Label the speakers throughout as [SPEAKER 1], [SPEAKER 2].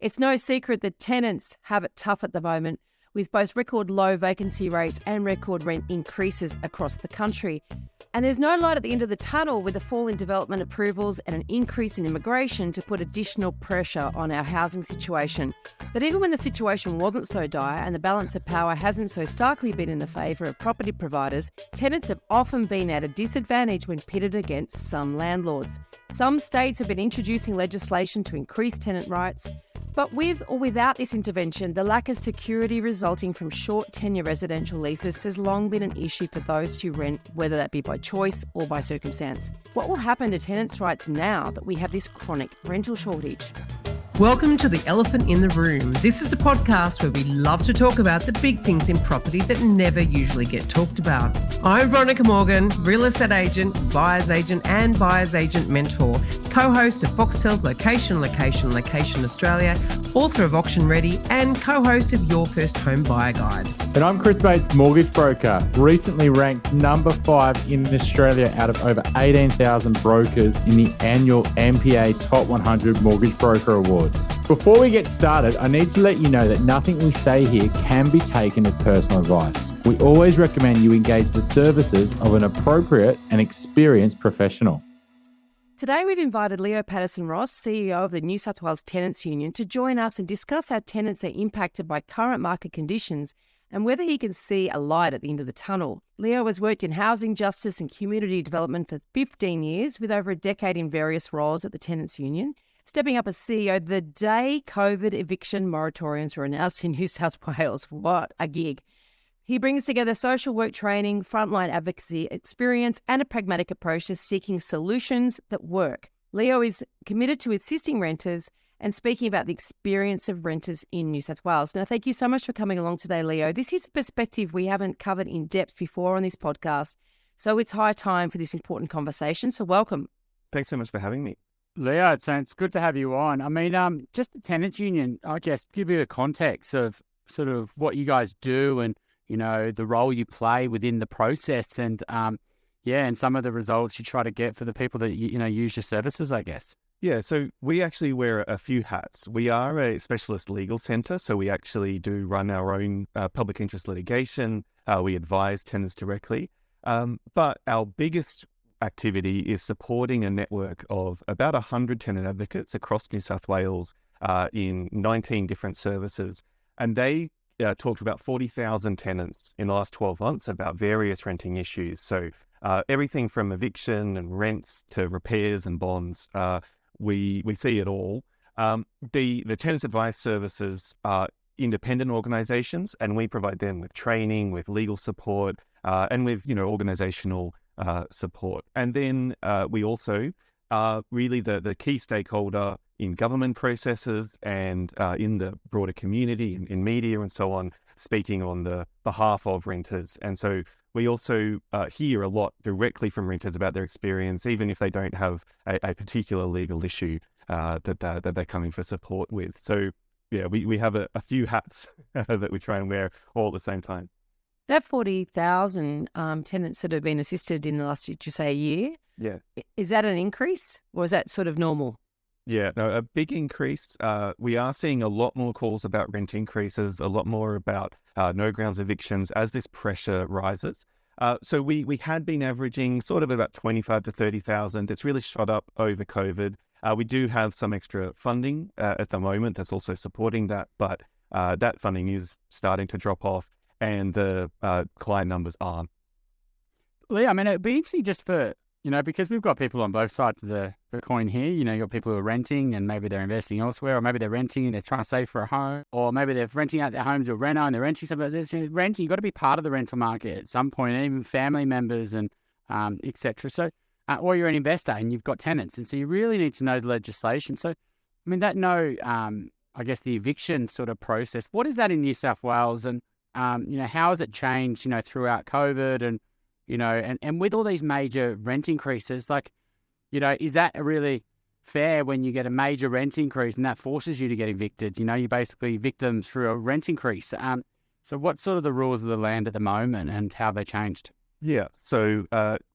[SPEAKER 1] It's no secret that tenants have it tough at the moment, with both record low vacancy rates and record rent increases across the country. And there's no light at the end of the tunnel, with a fall in development approvals and an increase in immigration to put additional pressure on our housing situation. But even when the situation wasn't so dire and the balance of power hasn't so starkly been in the favour of property providers, tenants have often been at a disadvantage when pitted against some landlords. Some states have been introducing legislation to increase tenant rights, but with or without this intervention, the lack of security resulting from short tenure residential leases has long been an issue for those who rent, whether that be by choice or by circumstance. What will happen to tenants' rights now that we have this chronic rental shortage?
[SPEAKER 2] Welcome to The Elephant in the Room. This is the podcast where we love to talk about the big things in property that never usually get talked about. I'm Veronica Morgan, real estate agent, buyer's agent and buyer's agent mentor, co-host of Foxtel's Location Australia, author of Auction Ready and co-host of Your First Home Buyer Guide.
[SPEAKER 3] And I'm Chris Bates, mortgage broker, recently ranked number 5 in Australia out of over 18,000 brokers in the annual MPA Top 100 Mortgage Broker Awards. Before we get started, I need to let you know that nothing we say here can be taken as personal advice. We always recommend you engage the services of an appropriate and experienced professional.
[SPEAKER 1] Today we've invited Leo Patterson Ross, CEO of the New South Wales Tenants Union, to join us and discuss how tenants are impacted by current market conditions and whether he can see a light at the end of the tunnel. Leo has worked in housing, justice and community development for 15 years, with over a decade in various roles at the Tenants Union, stepping up as CEO the day COVID eviction moratoriums were announced in New South Wales. What a gig. He brings together social work training, frontline advocacy experience, and a pragmatic approach to seeking solutions that work. Leo is committed to assisting renters and speaking about the experience of renters in New South Wales. Now, thank you so much for coming along today, Leo. This is a perspective we haven't covered in depth before on this podcast, so it's high time for this important conversation. So welcome.
[SPEAKER 4] Thanks so much for having me.
[SPEAKER 3] Leo, it's good to have you on. I mean, just the Tenants Union, I guess, give you a context of sort of what you guys do and, you know, the role you play within the process and, and some of the results you try to get for the people that, use your services, I guess.
[SPEAKER 4] Yeah, so we actually wear a few hats. We are a specialist legal centre, so we actually do run our own public interest litigation. We advise tenants directly. But our biggest activity is supporting a network of about 100 tenant advocates across New South Wales in 19 different services. And they talked to about 40,000 tenants in the last 12 months about various renting issues. So everything from eviction and rents to repairs and bonds, we see it all. The Tenants Advice Services are independent organisations, and we provide them with training, with legal support, and with organisational support. And then we also are really the key stakeholder in government processes and in the broader community, in media and so on, speaking on the behalf of renters. And so we also hear a lot directly from renters about their experience, even if they don't have a particular legal issue that they're coming for support with. So yeah, we have a few hats that we try and wear all at the same time.
[SPEAKER 1] That 40,000 tenants that have been assisted in the last, did you say, a year?
[SPEAKER 4] Yes.
[SPEAKER 1] Is that an increase or is that sort of normal?
[SPEAKER 4] Yeah, no, a big increase. We are seeing a lot more calls about rent increases, a lot more about no grounds evictions as this pressure rises. So we had been averaging sort of about 25 to 30,000. It's really shot up over COVID. We do have some extra funding at the moment that's also supporting that, but that funding is starting to drop off. And the client numbers aren't.
[SPEAKER 3] Well, I mean, it'd be interesting just for, because we've got people on both sides of the coin here. You've got people who are renting and maybe they're investing elsewhere, or maybe they're renting and they're trying to save for a home, or maybe they're renting out their home to a renter and they're renting something. Renting, you've got to be part of the rental market at some point, and even family members and et cetera. So, or you're an investor and you've got tenants. And so you really need to know the legislation. So, I mean, I guess the eviction sort of process, what is that in New South Wales? And how has it changed, throughout COVID and with all these major rent increases, is that really fair when you get a major rent increase and that forces you to get evicted? You basically evict them through a rent increase. So what's sort of the rules of the land at the moment and how they changed?
[SPEAKER 4] Yeah, so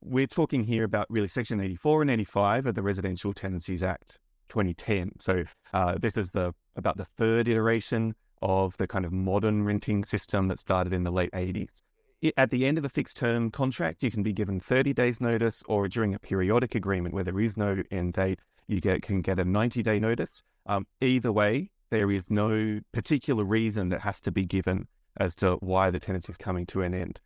[SPEAKER 4] we're talking here about really Section 84 and 85 of the Residential Tenancies Act 2010. So this is the about the third iteration of the kind of modern renting system that started in the late 80s. At the end of a fixed term contract, you can be given 30 days notice, or during a periodic agreement where there is no end date, you can get a 90-day notice. Either way, there is no particular reason that has to be given as to why the tenancy is coming to an end.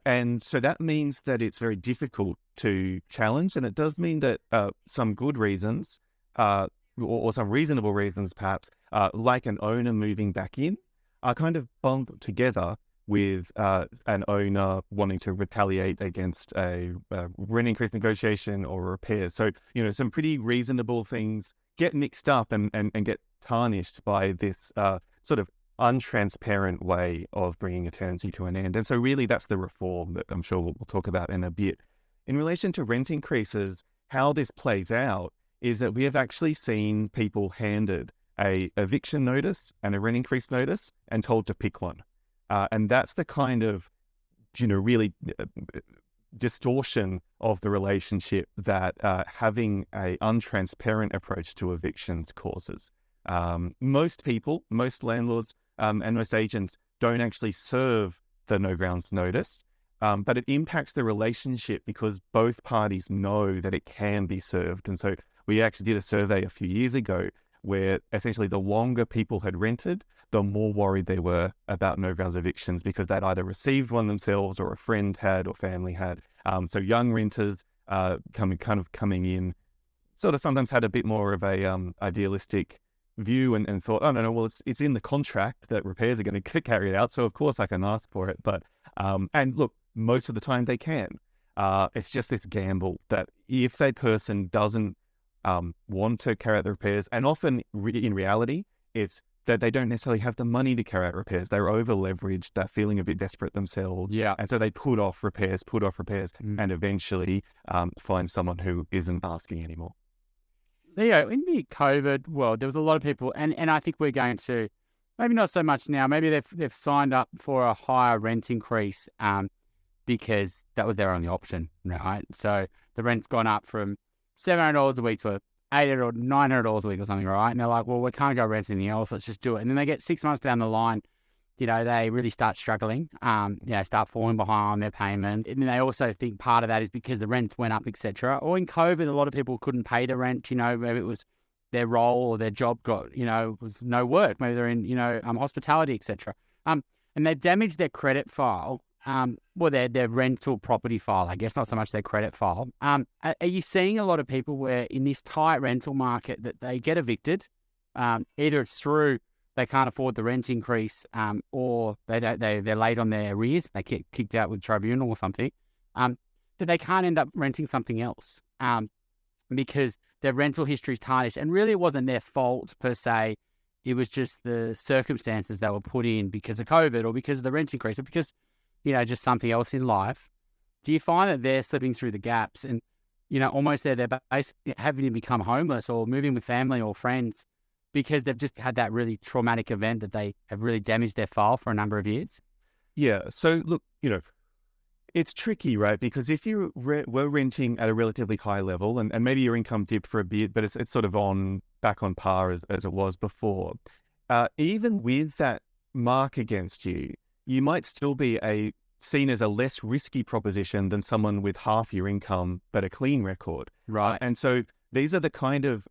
[SPEAKER 4] And so that means that it's very difficult to challenge. And it does mean that some good reasons, or some reasonable reasons perhaps, like an owner moving back in, are kind of bundled together with an owner wanting to retaliate against a rent increase negotiation or repairs. So, some pretty reasonable things get mixed up and get tarnished by this sort of untransparent way of bringing a tenancy to an end. And so really that's the reform that I'm sure we'll talk about in a bit. In relation to rent increases, how this plays out is that we have actually seen people handed a eviction notice and a rent increase notice and told to pick one. And that's the kind of, really distortion of the relationship that having a untransparent approach to evictions causes. Most people, most landlords and most agents don't actually serve the no grounds notice, but it impacts the relationship because both parties know that it can be served. And so we actually did a survey a few years ago where essentially the longer people had rented, the more worried they were about no grounds evictions because they'd either received one themselves or a friend had or family had. So young renters coming in sort of sometimes had a bit more of a idealistic view and thought, oh, no, well, it's in the contract that repairs are going to get carried out, so of course I can ask for it. But, and look, most of the time they can. It's just this gamble that if that person doesn't want to carry out the repairs, and often in reality, it's that they don't necessarily have the money to carry out repairs. They're over leveraged, they're feeling a bit desperate themselves.
[SPEAKER 3] Yeah.
[SPEAKER 4] And so they put off repairs, and eventually find someone who isn't asking anymore.
[SPEAKER 3] Leo, in the COVID world, there was a lot of people, and I think we're going to, maybe not so much now, maybe they've signed up for a higher rent increase because that was their only option, right? So the rent's gone up from $700 a week to $800 or $900 a week or something, right? And they're like, well, we can't go rent anything else, let's just do it. And then they get 6 months down the line, they really start struggling, start falling behind on their payments. And then they also think part of that is because the rent went up, etc. Or in COVID, a lot of people couldn't pay the rent, maybe it was their role or their job got, was no work. Maybe they're in, hospitality, etc. And they've damaged their credit file, their rental property file, I guess, not so much their credit file. Are you seeing a lot of people where in this tight rental market that they get evicted? Either it's through they can't afford the rent increase, or they're late on their arrears, they get kicked out with tribunal or something, that they can't end up renting something else because their rental history is tarnished. And really it wasn't their fault per se. It was just the circumstances they were put in because of COVID or because of the rent increase or because, just something else in life. Do you find that they're slipping through the gaps and, almost they're basically having to become homeless or moving with family or friends because they've just had that really traumatic event that they have really damaged their file for a number of years?
[SPEAKER 4] Yeah. So look, it's tricky, right? Because if you were renting at a relatively high level and maybe your income dipped for a bit, but it's sort of back on par as it was before, even with that mark against you, you might still be seen as a less risky proposition than someone with half your income but a clean record.
[SPEAKER 3] Right.
[SPEAKER 4] And so these are the kind of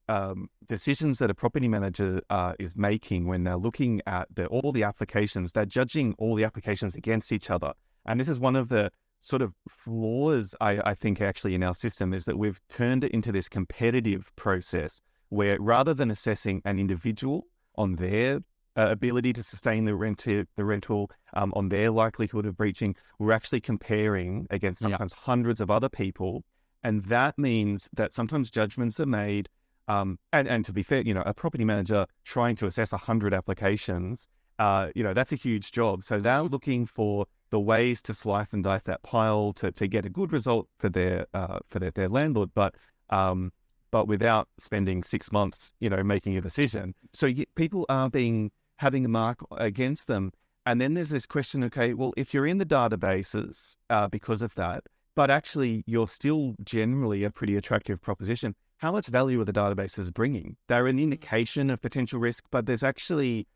[SPEAKER 4] decisions that a property manager is making when they're looking at all the applications. They're judging all the applications against each other. And this is one of the sort of flaws, I think, actually in our system, is that we've turned it into this competitive process where rather than assessing an individual on their ability to sustain the rental, on their likelihood of breaching, we're actually comparing against sometimes hundreds of other people. And that means that sometimes judgments are made. And to be fair, a property manager trying to assess 100 applications, that's a huge job. So they're looking for the ways to slice and dice that pile to get a good result for their landlord, but without spending 6 months, making a decision. So people are having a mark against them. And then there's this question, okay, well, if you're in the databases because of that, but actually you're still generally a pretty attractive proposition, how much value are the databases bringing? They're an indication of potential risk, but there's actually,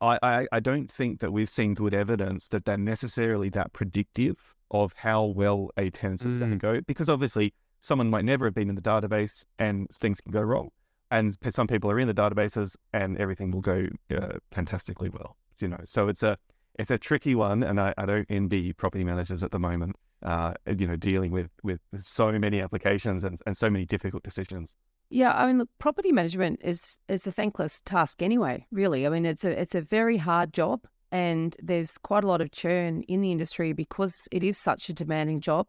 [SPEAKER 4] I don't think that we've seen good evidence that they're necessarily that predictive of how well a tenant is going to go, because obviously someone might never have been in the database and things can go wrong. And some people are in the databases and everything will go fantastically well, So it's a tricky one, and I don't envy property managers at the moment, dealing with so many applications and so many difficult decisions.
[SPEAKER 1] Yeah, I mean, look, property management is a thankless task anyway, really. I mean, it's a very hard job, and there's quite a lot of churn in the industry because it is such a demanding job.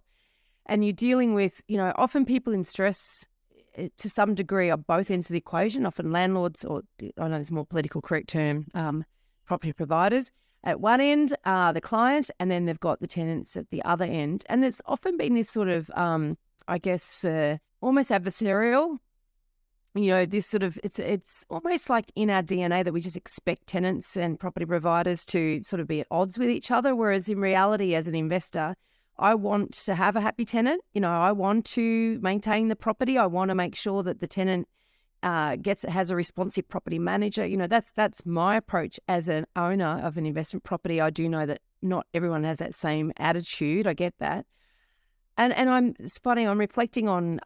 [SPEAKER 1] And you're dealing with, often people in stress to some degree are both ends of the equation, often landlords, or I know there's a more political correct term, property providers. At one end, the client, and then they've got the tenants at the other end. And there's often been this sort of, almost adversarial, this sort of, it's almost like in our DNA that we just expect tenants and property providers to sort of be at odds with each other. Whereas in reality, as an investor, I want to have a happy tenant. I want to maintain the property. I want to make sure that the tenant has a responsive property manager. That's my approach as an owner of an investment property. I do know that not everyone has that same attitude. I get that. And it's funny, I'm reflecting on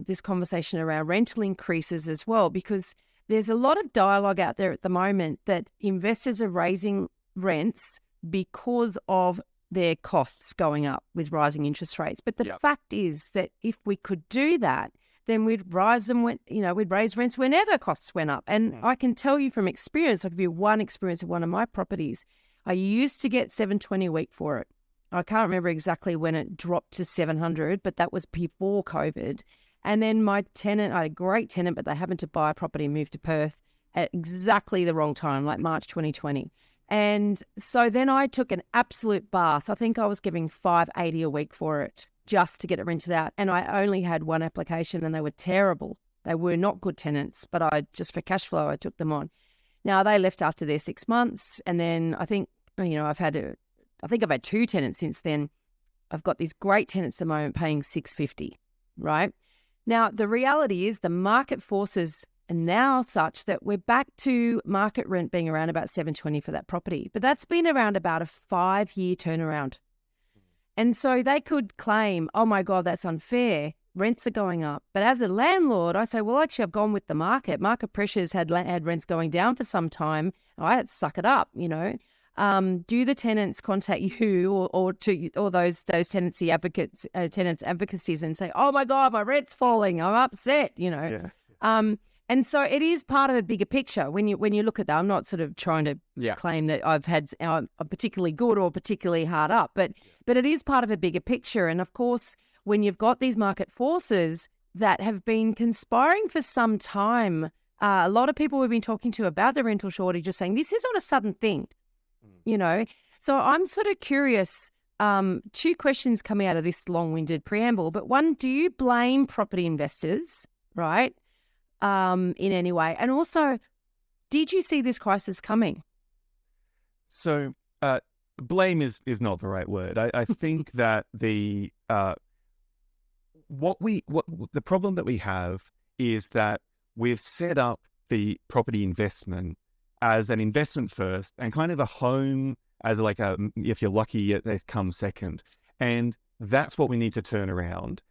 [SPEAKER 1] this conversation around rental increases as well, because there's a lot of dialogue out there at the moment that investors are raising rents because of their costs going up with rising interest rates. But the fact is that if we could do that, then we'd raise rents whenever costs went up. And I can tell you from experience, I'll give you one experience of one of my properties. I used to get $720 a week for it. I can't remember exactly when it dropped to $700, but that was before COVID. And then my tenant, I had a great tenant, but they happened to buy a property and move to Perth at exactly the wrong time, like March 2020. And so then I took an absolute bath. I think I was giving $580 a week for it just to get it rented out. And I only had one application and they were terrible. They were not good tenants, but just for cash flow, I took them on. Now they left after their 6 months. And then I think, I've had two tenants since then. I've got these great tenants at the moment paying $650, right? Now, the reality is the market forces are now such that we're back to market rent being around about $720 for that property. But that's been around about a 5-year turnaround. And so they could claim, oh my God, that's unfair. Rents are going up. But as a landlord, I say, well, actually, I've gone with the market. Market pressures had rents going down for some time. I had to suck it up, Do the tenants contact you or those tenants advocacies and say, oh my God, my rent's falling. I'm upset,
[SPEAKER 4] Yeah.
[SPEAKER 1] And so it is part of a bigger picture. When you look at that, I'm not sort of trying to claim that I'm particularly good or particularly hard up, but it is part of a bigger picture. And of course, when you've got these market forces that have been conspiring for some time, a lot of people we've been talking to about the rental shortage are saying this is not a sudden thing, So I'm sort of curious. 2 questions coming out of this long-winded preamble, but one, do you blame property investors, right? In any way? And also, did you see this crisis coming?
[SPEAKER 4] So blame is not the right word. I think that the problem that we have is that we've set up the property investment as an investment first and kind of a home as like if you're lucky, it comes second. And that's what we need to turn around.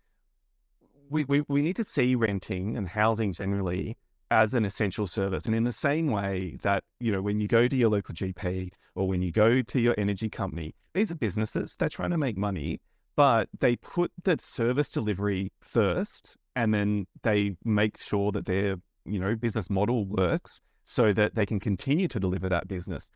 [SPEAKER 4] We need to see renting and housing generally as an essential service. And in the same way that, when you go to your local GP or when you go to your energy company, these are businesses, they're trying to make money, but they put the service delivery first and then they make sure that their, business model works so that they can continue to deliver that business.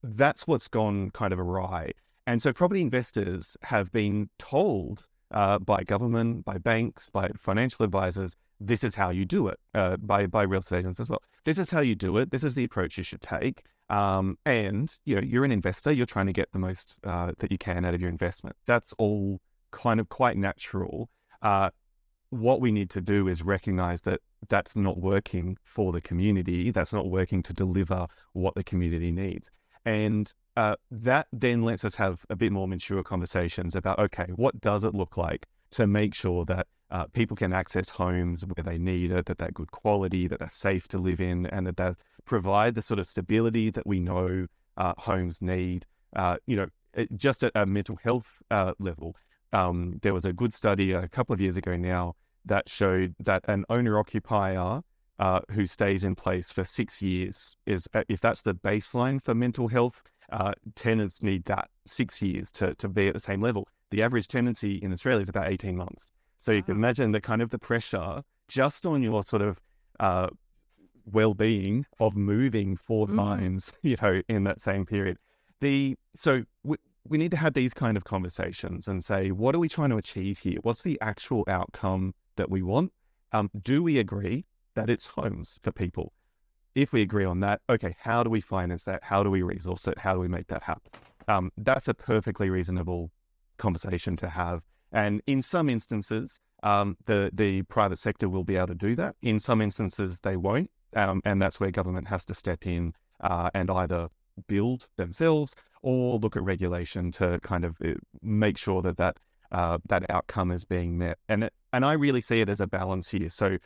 [SPEAKER 4] That's what's gone kind of awry. And so property investors have been told by government, by banks, by financial advisors, this is how you do it, by real estate agents as well. This is how you do it. This is the approach you should take. And, you're an investor. You're trying to get the most that you can out of your investment. That's all kind of quite natural. What we need to do is recognize that that's not working for the community. That's not working to deliver what the community needs. And that then lets us have a bit more mature conversations about, okay, what does it look like to make sure that people can access homes where they need it, that they're good quality, that they're safe to live in, and that they provide the sort of stability that we know homes need. Just at a mental health level, there was a good study a couple of years ago now that showed that an owner-occupier who stays in place for 6 years is, if that's the baseline for mental health, tenants need that 6 years to be at the same level. The average tenancy in Australia is about 18 months. So you can imagine the kind of the pressure just on your sort of well-being of moving 4 times, in that same period. So we need to have these kind of conversations and say, what are we trying to achieve here? What's the actual outcome that we want? Do we agree that it's homes for people? If we agree on that, okay, how do we finance that? How do we resource it? How do we make that happen? That's a perfectly reasonable conversation to have. And in some instances, the private sector will be able to do that. In some instances, they won't. And that's where government has to step in and either build themselves or look at regulation to kind of make sure that outcome is being met. And I really see it as a balance here. So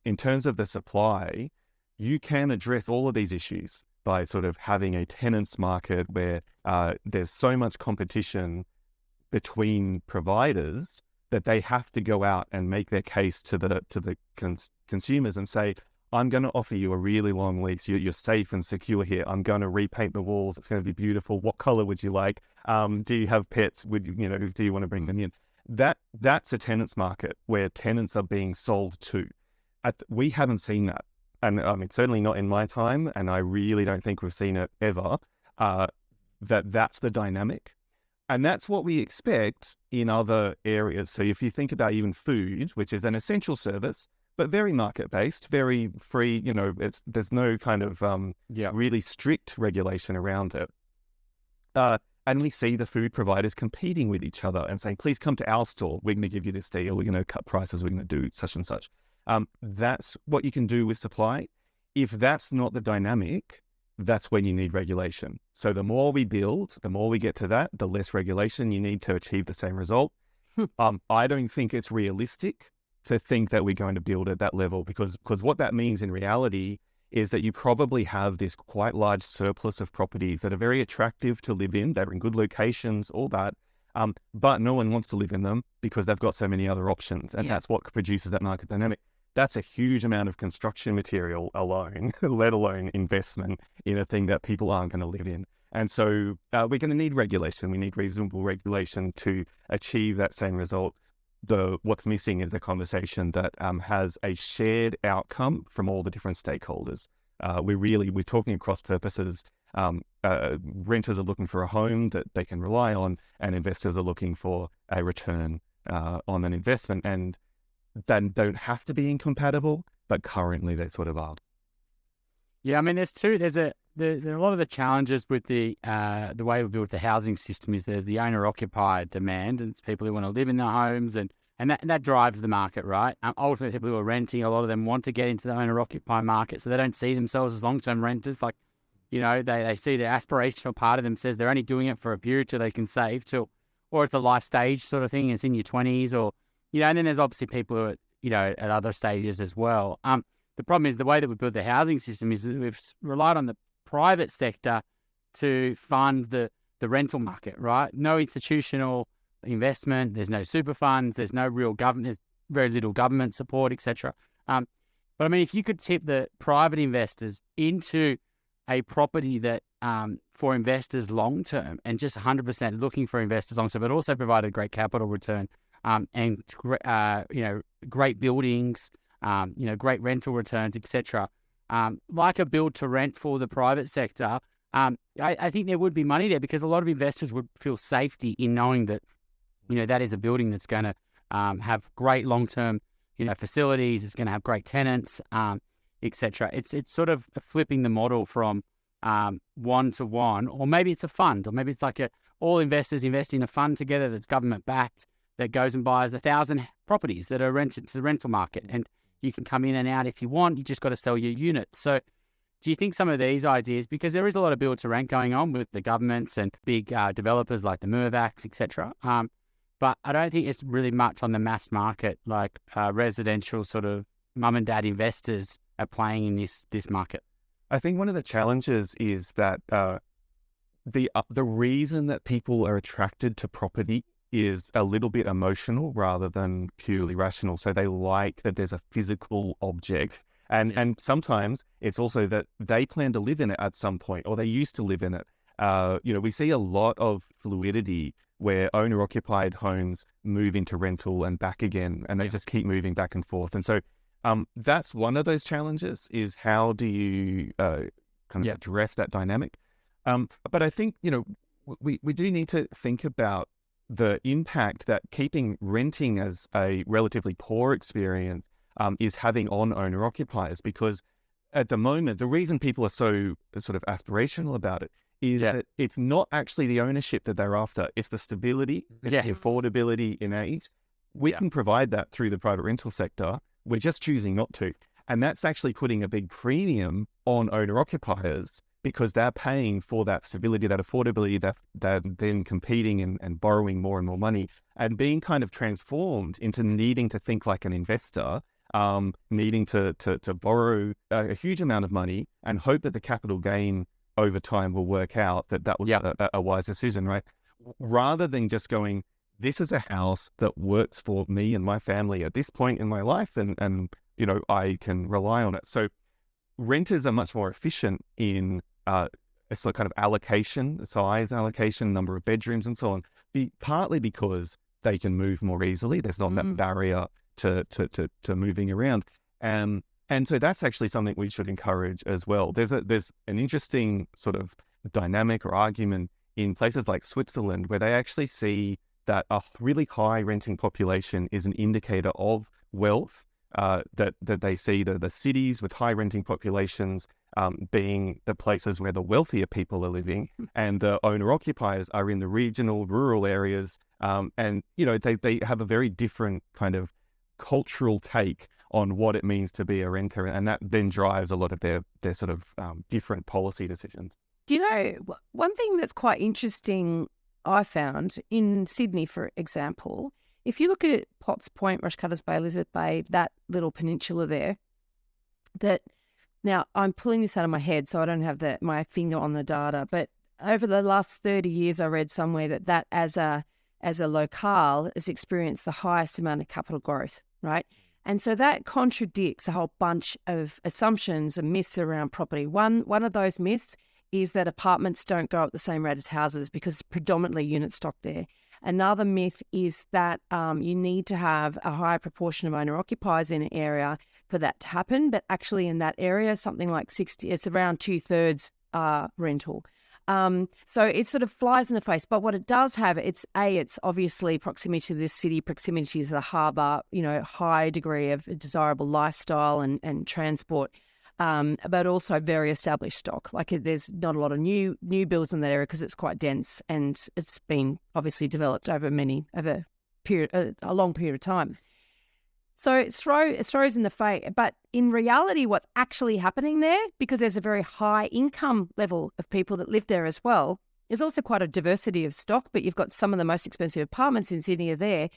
[SPEAKER 4] in terms of the supply, you can address all of these issues by sort of having a tenants market where there's so much competition between providers that they have to go out and make their case to the consumers and say, I'm going to offer you a really long lease. You're safe and secure here. I'm going to repaint the walls. It's going to be beautiful. What color would you like? Do you have pets? Do you want to bring them in? That's a tenants market where tenants are being sold to. We haven't seen that. And I mean, certainly not in my time. And I really don't think we've seen it ever. That's the dynamic. And that's what we expect in other areas. So if you think about even food, which is an essential service, but very market-based, very free, there's no kind of really strict regulation around it. And we see the food providers competing with each other and saying, please come to our store. We're going to give you this deal. We're going to cut prices. We're going to do such and such. That's what you can do with supply. If that's not the dynamic, that's when you need regulation. So the more we build, the more we get to that, the less regulation you need to achieve the same result. I don't think it's realistic to think that we're going to build at that level because what that means in reality is that you probably have this quite large surplus of properties that are very attractive to live in. They're in good locations, all that. But no one wants to live in them because they've got so many other options. And that's what produces that market dynamic. That's a huge amount of construction material alone, let alone investment in a thing that people aren't going to live in. And so we're going to need regulation. We need reasonable regulation to achieve that same result. What's missing is a conversation that has a shared outcome from all the different stakeholders. We're talking across purposes. Renters are looking for a home that they can rely on, and investors are looking for a return on an investment. And they don't have to be incompatible, but currently they sort of are.
[SPEAKER 3] Yeah, I mean, there are a lot of the challenges with the way we build the housing system is there's the owner-occupied demand, and it's people who want to live in their homes, and that drives the market, right? Ultimately, people who are renting, a lot of them want to get into the owner-occupied market, so they don't see themselves as long-term renters. Like, they see the aspirational part of them says they're only doing it for a period till they can save, or it's a life stage sort of thing. It's in your 20s, or and then there's obviously people who are at other stages as well. The problem is the way that we build the housing system is that we've relied on the private sector to fund the rental market, right? No institutional investment. There's no super funds. There's no real government. There's very little government support, etc. But I mean, if you could tip the private investors into a property that for investors long term and just 100% looking for investors long term, but also provide a great capital return and great buildings. Great rental returns, etc. Like a build to rent for the private sector, I think there would be money there because a lot of investors would feel safety in knowing that, that is a building that's going to have great long-term, facilities. It's going to have great tenants, etc. It's sort of flipping the model from one-to-one, or maybe it's a fund, or maybe it's like all investors invest in a fund together that's government-backed that goes and buys 1,000 properties that are rented to the rental market, and you can come in and out if you want. You just got to sell your unit. So do you think some of these ideas, because there is a lot of build to rent going on with the governments and big developers like the Mirvacs, etc. But but I don't think it's really much on the mass market, like residential sort of mum and dad investors are playing in this market.
[SPEAKER 4] I think one of the challenges is that the reason that people are attracted to property is a little bit emotional rather than purely rational. So they like that there's a physical object. And sometimes it's also that they plan to live in it at some point, or they used to live in it. We see a lot of fluidity where owner-occupied homes move into rental and back again, and they just keep moving back and forth. And so that's one of those challenges, is how do you address that dynamic? But I think, we do need to think about the impact that keeping renting as a relatively poor experience is having on owner-occupiers, because at the moment, the reason people are so sort of aspirational about it is that it's not actually the ownership that they're after. It's the stability, the affordability in age. We can provide that through the private rental sector. We're just choosing not to. And that's actually putting a big premium on owner-occupiers, because they're paying for that stability, that affordability, that they're then competing and borrowing more and more money and being kind of transformed into needing to think like an investor, needing to borrow a huge amount of money and hope that the capital gain over time will work out, that was a wise decision, right? Rather than just going, this is a house that works for me and my family at this point in my life, and I can rely on it. So renters are much more efficient in a sort of kind of allocation, size allocation, number of bedrooms and so on, partly because they can move more easily. There's not that barrier to moving around. And so that's actually something we should encourage as well. There's an interesting sort of dynamic or argument in places like Switzerland, where they actually see that a really high renting population is an indicator of wealth, that they see the cities with high renting populations being the places where the wealthier people are living, and the owner-occupiers are in the regional, rural areas. And they have a very different kind of cultural take on what it means to be a renter, and that then drives a lot of their sort of different policy decisions.
[SPEAKER 1] Do you know, one thing that's quite interesting I found in Sydney, for example, if you look at Potts Point, Rushcutters Bay, Elizabeth Bay, that little peninsula there, now I'm pulling this out of my head, so I don't have my finger on the data, but over the last 30 years, I read somewhere that as a locale has experienced the highest amount of capital growth, right? And so that contradicts a whole bunch of assumptions and myths around property. One of those myths is that apartments don't go at the same rate as houses because it's predominantly unit stock there. Another myth is that you need to have a higher proportion of owner-occupiers in an area for that to happen. But actually in that area, something like it's around 2/3 rental. So it sort of flies in the face. But what it does have, it's obviously proximity to this city, proximity to the harbour, high degree of desirable lifestyle and transport, but also very established stock. Like there's not a lot of new builds in that area because it's quite dense and it's been obviously developed over a long period of time. So it throws in the face. But in reality, what's actually happening there, because there's a very high income level of people that live there as well, there's also quite a diversity of stock, but you've got some of the most expensive apartments in Sydney are there.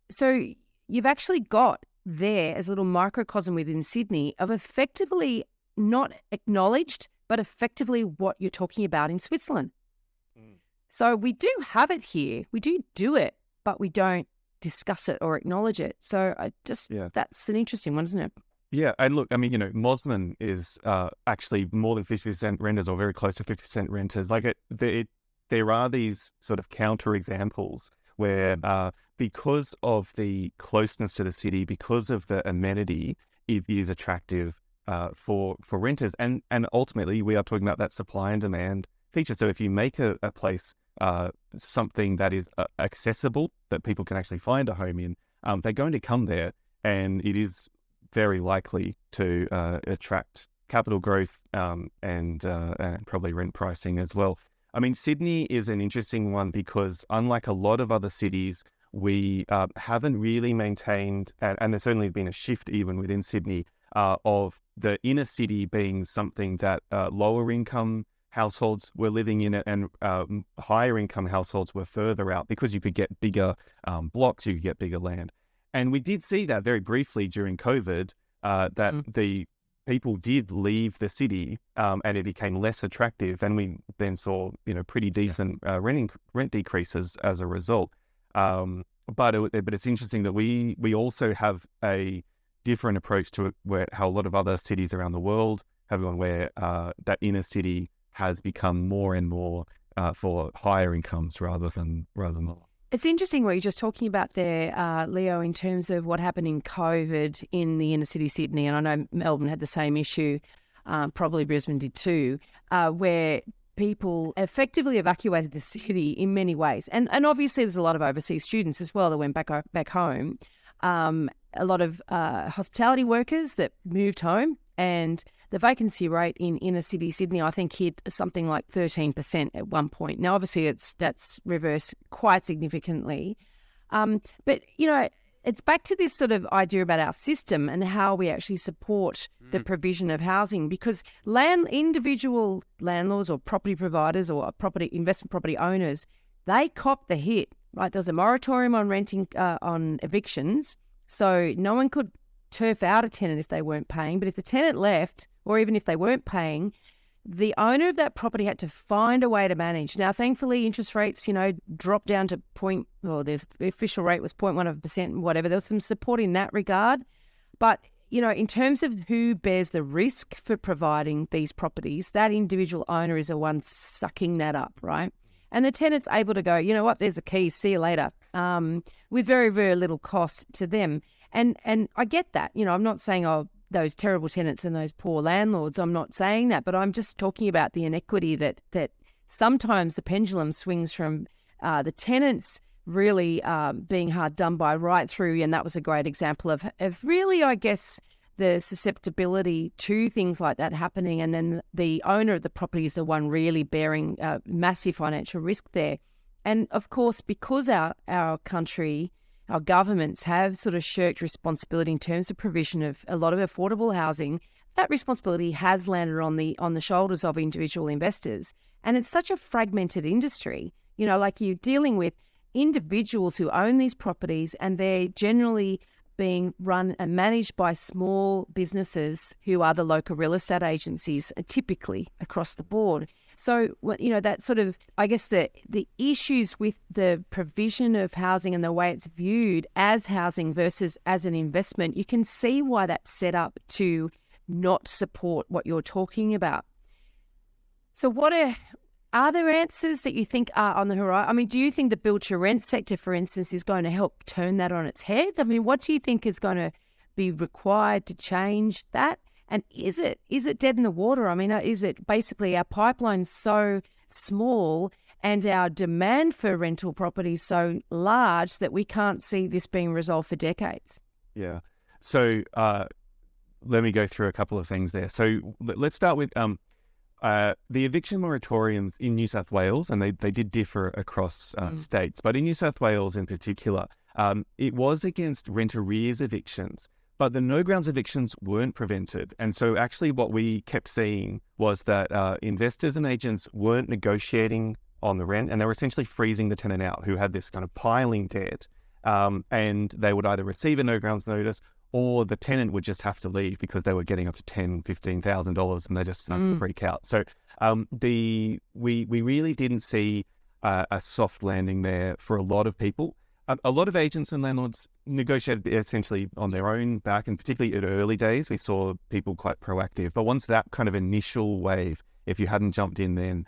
[SPEAKER 1] So you've actually got there as a little microcosm within Sydney of effectively not acknowledged, but effectively what you're talking about in Switzerland. So we do have it here. We do it, but we don't discuss it or acknowledge it. So that's an interesting one, isn't it?
[SPEAKER 4] Yeah, and look, I mean, Mosman is actually more than 50% renters, or very close to 50% renters. Like there are these sort of counter examples where because of the closeness to the city, because of the amenity, it is attractive for renters. And ultimately, we are talking about that supply and demand feature. So if you make a place something that is accessible, that people can actually find a home in, they're going to come there, and it is very likely to attract capital growth and probably rent pricing as well. I mean, Sydney is an interesting one because unlike a lot of other cities, we haven't really maintained, and there's certainly been a shift even within Sydney, of the inner city being something that lower income households were living in it, and higher income households were further out because you could get bigger blocks, you could get bigger land. And we did see that very briefly during COVID, that the people did leave the city, and it became less attractive. And we then saw, pretty decent rent decreases as a result. But it's interesting that we also have a different approach to it, how a lot of other cities around the world have gone, where that inner city has become more and more for higher incomes rather than lower.
[SPEAKER 1] It's interesting what you're just talking about there, Leo, in terms of what happened in COVID in the inner city Sydney. And I know Melbourne had the same issue, probably Brisbane did too, where people effectively evacuated the city in many ways. And obviously there's a lot of overseas students as well that went back home. A lot of hospitality workers that moved home, and the vacancy rate in inner city Sydney, I think, hit something like 13% at one point. Now, obviously, that's reversed quite significantly. But, it's back to this sort of idea about our system and how we actually support the provision of housing, because individual landlords or property providers or investment property owners, they cop the hit, right? There's a moratorium on renting, on evictions, so no one could turf out a tenant if they weren't paying. But if the tenant left, or even if they weren't paying, the owner of that property had to find a way to manage. Now, thankfully, interest rates, dropped down to the official rate was 0.1%, whatever. There was some support in that regard. But, in terms of who bears the risk for providing these properties, that individual owner is the one sucking that up, right? And the tenant's able to go, you know what, there's a key, see you later, with very, very little cost to them. And I get that. I'm not saying, those terrible tenants and those poor landlords, I'm not saying that, but I'm just talking about the inequity that sometimes the pendulum swings from the tenants really being hard done by right through, and that was a great example of really, I guess, the susceptibility to things like that happening, and then the owner of the property is the one really bearing massive financial risk there. And of course, because our country, our governments have sort of shirked responsibility in terms of provision of a lot of affordable housing, that responsibility has landed on the shoulders of individual investors. And it's such a fragmented industry. Like you're dealing with individuals who own these properties, and they're generally being run and managed by small businesses who are the local real estate agencies, typically across the board. So, that sort of, I guess, the issues with the provision of housing and the way it's viewed as housing versus as an investment, you can see why that's set up to not support what you're talking about. So are there answers that you think are on the horizon? I mean, do you think the build-to-rent sector, for instance, is going to help turn that on its head? I mean, what do you think is going to be required to change that? And is it dead in the water? I mean, is it basically our pipeline so small and our demand for rental property so large that we can't see this being resolved for decades?
[SPEAKER 4] Yeah. So let me go through a couple of things there. So let's start with the eviction moratoriums in New South Wales, and they did differ across states, but in New South Wales in particular, it was against rent arrears evictions. But the no grounds evictions weren't prevented. And so actually what we kept seeing was that investors and agents weren't negotiating on the rent, and they were essentially freezing the tenant out who had this kind of piling debt. And they would either receive a no grounds notice, or the tenant would just have to leave because they were getting up to $10,000, $15,000, and they just freak out. So we really didn't see a soft landing there for a lot of people. A lot of agents and landlords negotiated essentially on their own back, and particularly in early days, we saw people quite proactive. But once that kind of initial wave, if you hadn't jumped in then,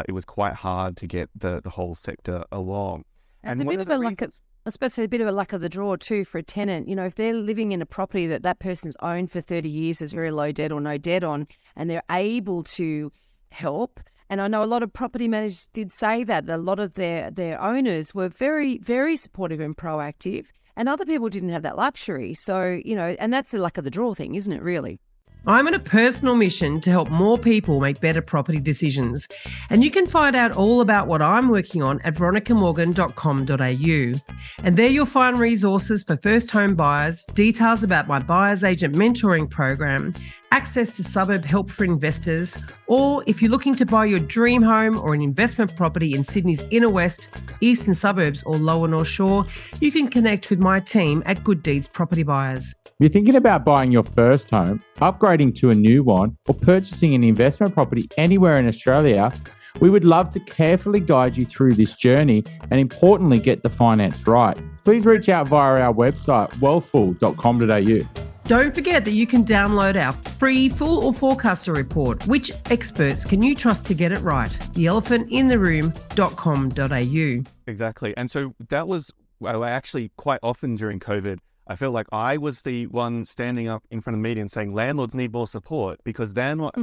[SPEAKER 4] it was quite hard to get the whole sector along.
[SPEAKER 1] It's a bit of a luck. I suppose it's a bit of a luck of the draw too for a tenant. If they're living in a property that person's owned for 30 years, there's very low debt or no debt on, and they're able to help. And I know a lot of property managers did say that a lot of their owners were very, very supportive and proactive, and other people didn't have that luxury. So, and that's the luck of the draw thing, isn't it, really?
[SPEAKER 2] I'm on a personal mission to help more people make better property decisions. And you can find out all about what I'm working on at veronicamorgan.com.au. And there you'll find resources for first home buyers, details about my buyer's agent mentoring program, access to suburb help for investors, or if you're looking to buy your dream home or an investment property in Sydney's inner west, eastern suburbs or lower North Shore, you can connect with my team at Good Deeds Property Buyers.
[SPEAKER 5] If you're thinking about buying your first home, upgrading to a new one, or purchasing an investment property anywhere in Australia, we would love to carefully guide you through this journey and importantly get the finance right. Please reach out via our website, wealthful.com.au.
[SPEAKER 2] Don't forget that you can download our free full or forecaster report. Which experts can you trust to get it right? theelephantintheroom.com.au.
[SPEAKER 4] Exactly. And so that was actually quite often during COVID, I feel like I was the one standing up in front of the media and saying landlords need more support because they're not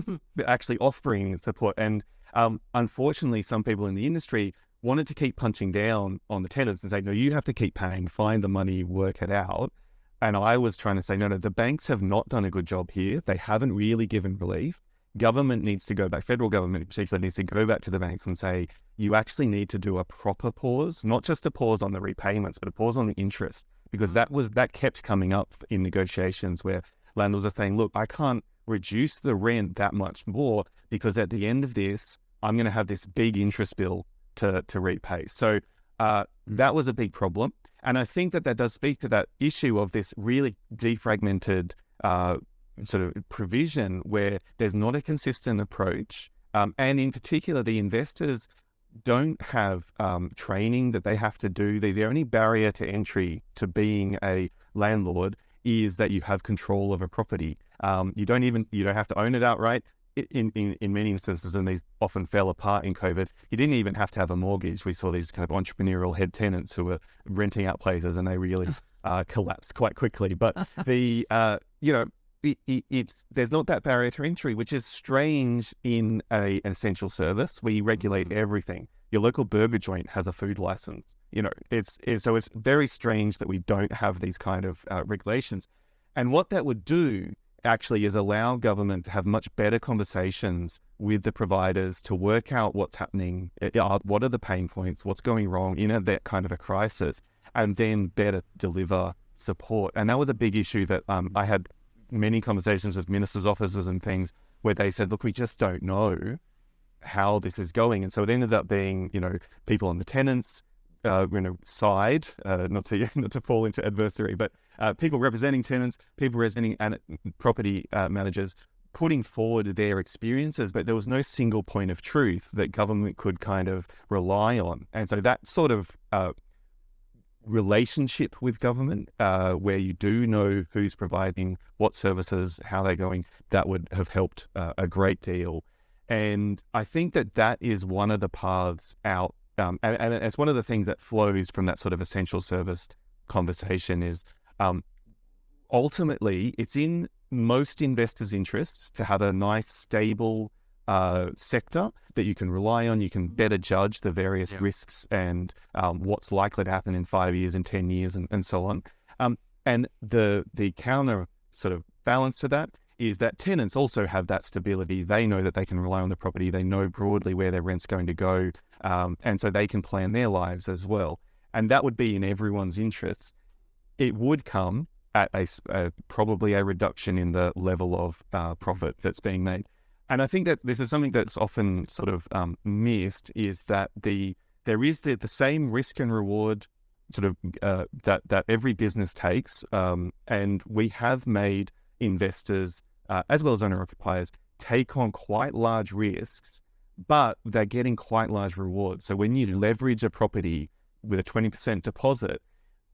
[SPEAKER 4] actually offering support. And unfortunately, some people in the industry wanted to keep punching down on the tenants and say, no, you have to keep paying, find the money, work it out. And I was trying to say, no, the banks have not done a good job here. They haven't really given relief. Government needs to go back, federal government in particular needs to go back to the banks and say, you actually need to do a proper pause, not just a pause on the repayments, but a pause on the interest. Because that kept coming up in negotiations where landlords are saying, look, I can't reduce the rent that much more because at the end of this, I'm going to have this big interest bill to repay. So that was a big problem. And I think that does speak to that issue of this really defragmented sort of provision where there's not a consistent approach. And in particular, the investors don't have training that they have to do. The only barrier to entry to being a landlord is that you have control of a property. You don't have to own it outright. In many instances, and these often fell apart in COVID, you didn't even have to have a mortgage. We saw these kind of entrepreneurial head tenants who were renting out places, and they really collapsed quite quickly. But there's not that barrier to entry, which is strange in an essential service. We regulate everything. Your local burger joint has a food license. So it's very strange that we don't have these kind of regulations. And what that would do actually is allow government to have much better conversations with the providers to work out what's happening, what are the pain points, what's going wrong in that kind of a crisis, and then better deliver support. And that was a big issue that I had many conversations with ministers' offices and things where they said, look, we just don't know how this is going. And so it ended up being, people on the tenants side, not to fall into adversary, but people representing tenants, people representing property managers, putting forward their experiences, but there was no single point of truth that government could kind of rely on. And so that sort of relationship with government, where you do know who's providing what services, how they're going, that would have helped a great deal. And I think that is one of the paths out. And it's one of the things that flows from that sort of essential service conversation is ultimately it's in most investors' interests to have a nice, stable sector that you can rely on. You can better judge the various risks and what's likely to happen in 5 years and 10 years and so on. And the counter sort of balance to that is that tenants also have that stability. They know that they can rely on the property. They know broadly where their rent's going to go. And so they can plan their lives as well. And that would be in everyone's interests. It would come at probably a reduction in the level of profit that's being made. And I think that this is something that's often sort of missed, is that there is the same risk and reward sort of that every business takes. And we have made investors, as well as owner-occupiers, take on quite large risks, but they're getting quite large rewards. So when you leverage a property with a 20% deposit,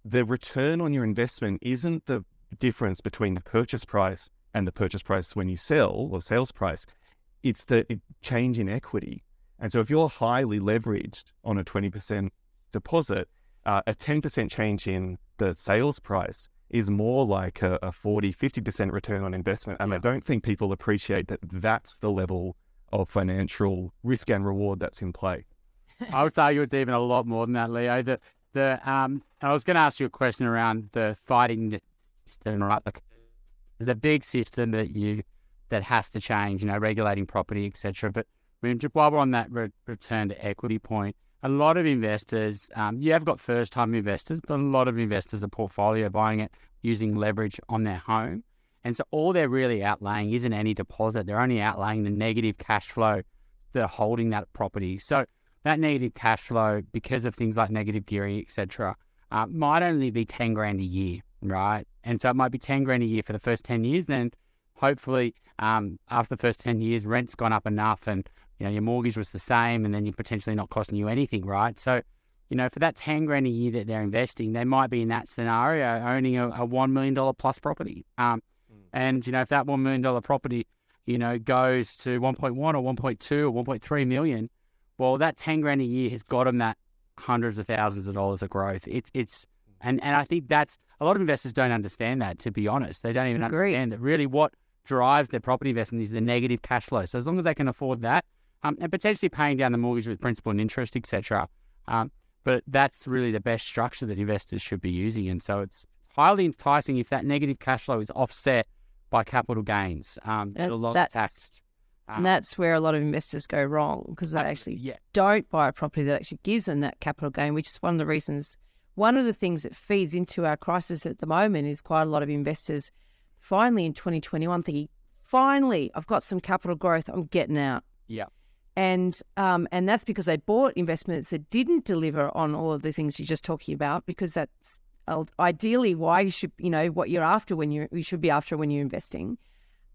[SPEAKER 4] the return on your investment isn't the difference between the purchase price and the purchase price when you sell, or sales price. It's the change in equity. And so if you're highly leveraged on a 20% deposit, a 10% change in the sales price is more like a 40, 50% return on investment. And I don't think people appreciate that that's the level of financial risk and reward that's in play.
[SPEAKER 3] I would argue it's even a lot more than that, Leo. I was going to ask you a question around the fighting the system, right? The big system that you that has to change, regulating property, etc. But while we're on that return to equity point, a lot of investors, you have got first-time investors, but a lot of investors are portfolio buying it using leverage on their home. And so all they're really outlaying isn't any deposit. They're only outlaying the negative cash flow they're holding that property. So that negative cash flow, because of things like negative gearing, etc., might only be 10 grand a year, right? And so it might be 10 grand a year for the first 10 years. Then hopefully after the first 10 years, rent's gone up enough and your mortgage was the same, and then you're potentially not costing you anything, right? So, for that 10 grand a year that they're investing, they might be in that scenario owning a $1 million plus property. And, if that $1 million property, goes to 1.1 or 1.2 or 1.3 million, well, that 10 grand a year has got them that hundreds of thousands of dollars of growth. And I think that's, a lot of investors don't understand that, to be honest. They don't even understand that really what drives their property investment is the negative cash flow. So as long as they can afford that, and potentially paying down the mortgage with principal and interest, etc. But that's really the best structure that investors should be using. And so it's highly enticing if that negative cash flow is offset by capital gains. And a lot of taxed.
[SPEAKER 1] And that's where a lot of investors go wrong, because they actually don't buy a property that actually gives them that capital gain, which is one of the reasons. One of the things that feeds into our crisis at the moment is quite a lot of investors finally in 2021 thinking, finally, I've got some capital growth, I'm getting out.
[SPEAKER 3] Yeah.
[SPEAKER 1] And that's because they bought investments that didn't deliver on all of the things you're just talking about, because that's ideally why you should, what you're after when you should be after when you're investing.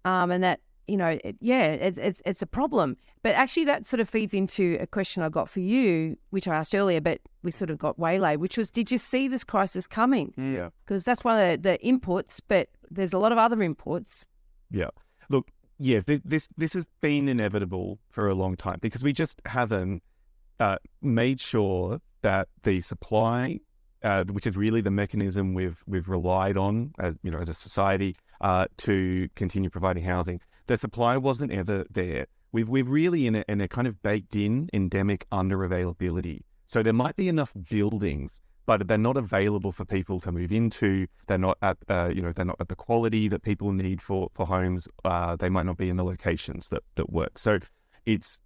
[SPEAKER 1] And that, it's a problem. But actually that sort of feeds into a question I got for you, which I asked earlier, but we sort of got waylaid, which was, did you see this crisis coming?
[SPEAKER 4] Yeah.
[SPEAKER 1] Because that's one of the inputs, but there's a lot of other inputs.
[SPEAKER 4] Yeah. Look, this has been inevitable for a long time, because we just haven't made sure that the supply, which is really the mechanism we've relied on, as a society, to continue providing housing, the supply wasn't ever there. We've really in a kind of baked in endemic under availability. So there might be enough buildings, but they're not available for people to move into. They're not at they're not at the quality that people need for homes. They might not be in the locations that work. So it's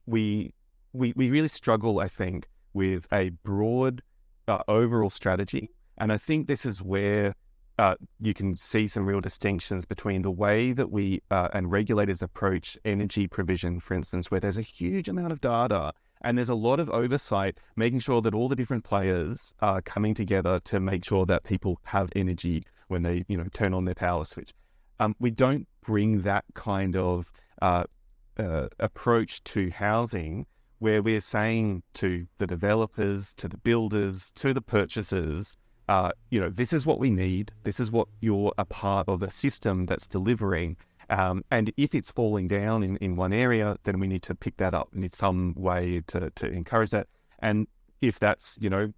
[SPEAKER 4] we really struggle, I think, with a broad overall strategy, and I think this is where you can see some real distinctions between the way that we and regulators approach energy provision, for instance, where there's a huge amount of data and there's a lot of oversight, making sure that all the different players are coming together to make sure that people have energy when they, turn on their power switch. We don't bring that kind of approach to housing, where we're saying to the developers, to the builders, to the purchasers, this is what we need. This is what you're a part of a system that's delivering. And if it's falling down in one area, then we need to pick that up. We need some way to encourage that. And if that's, the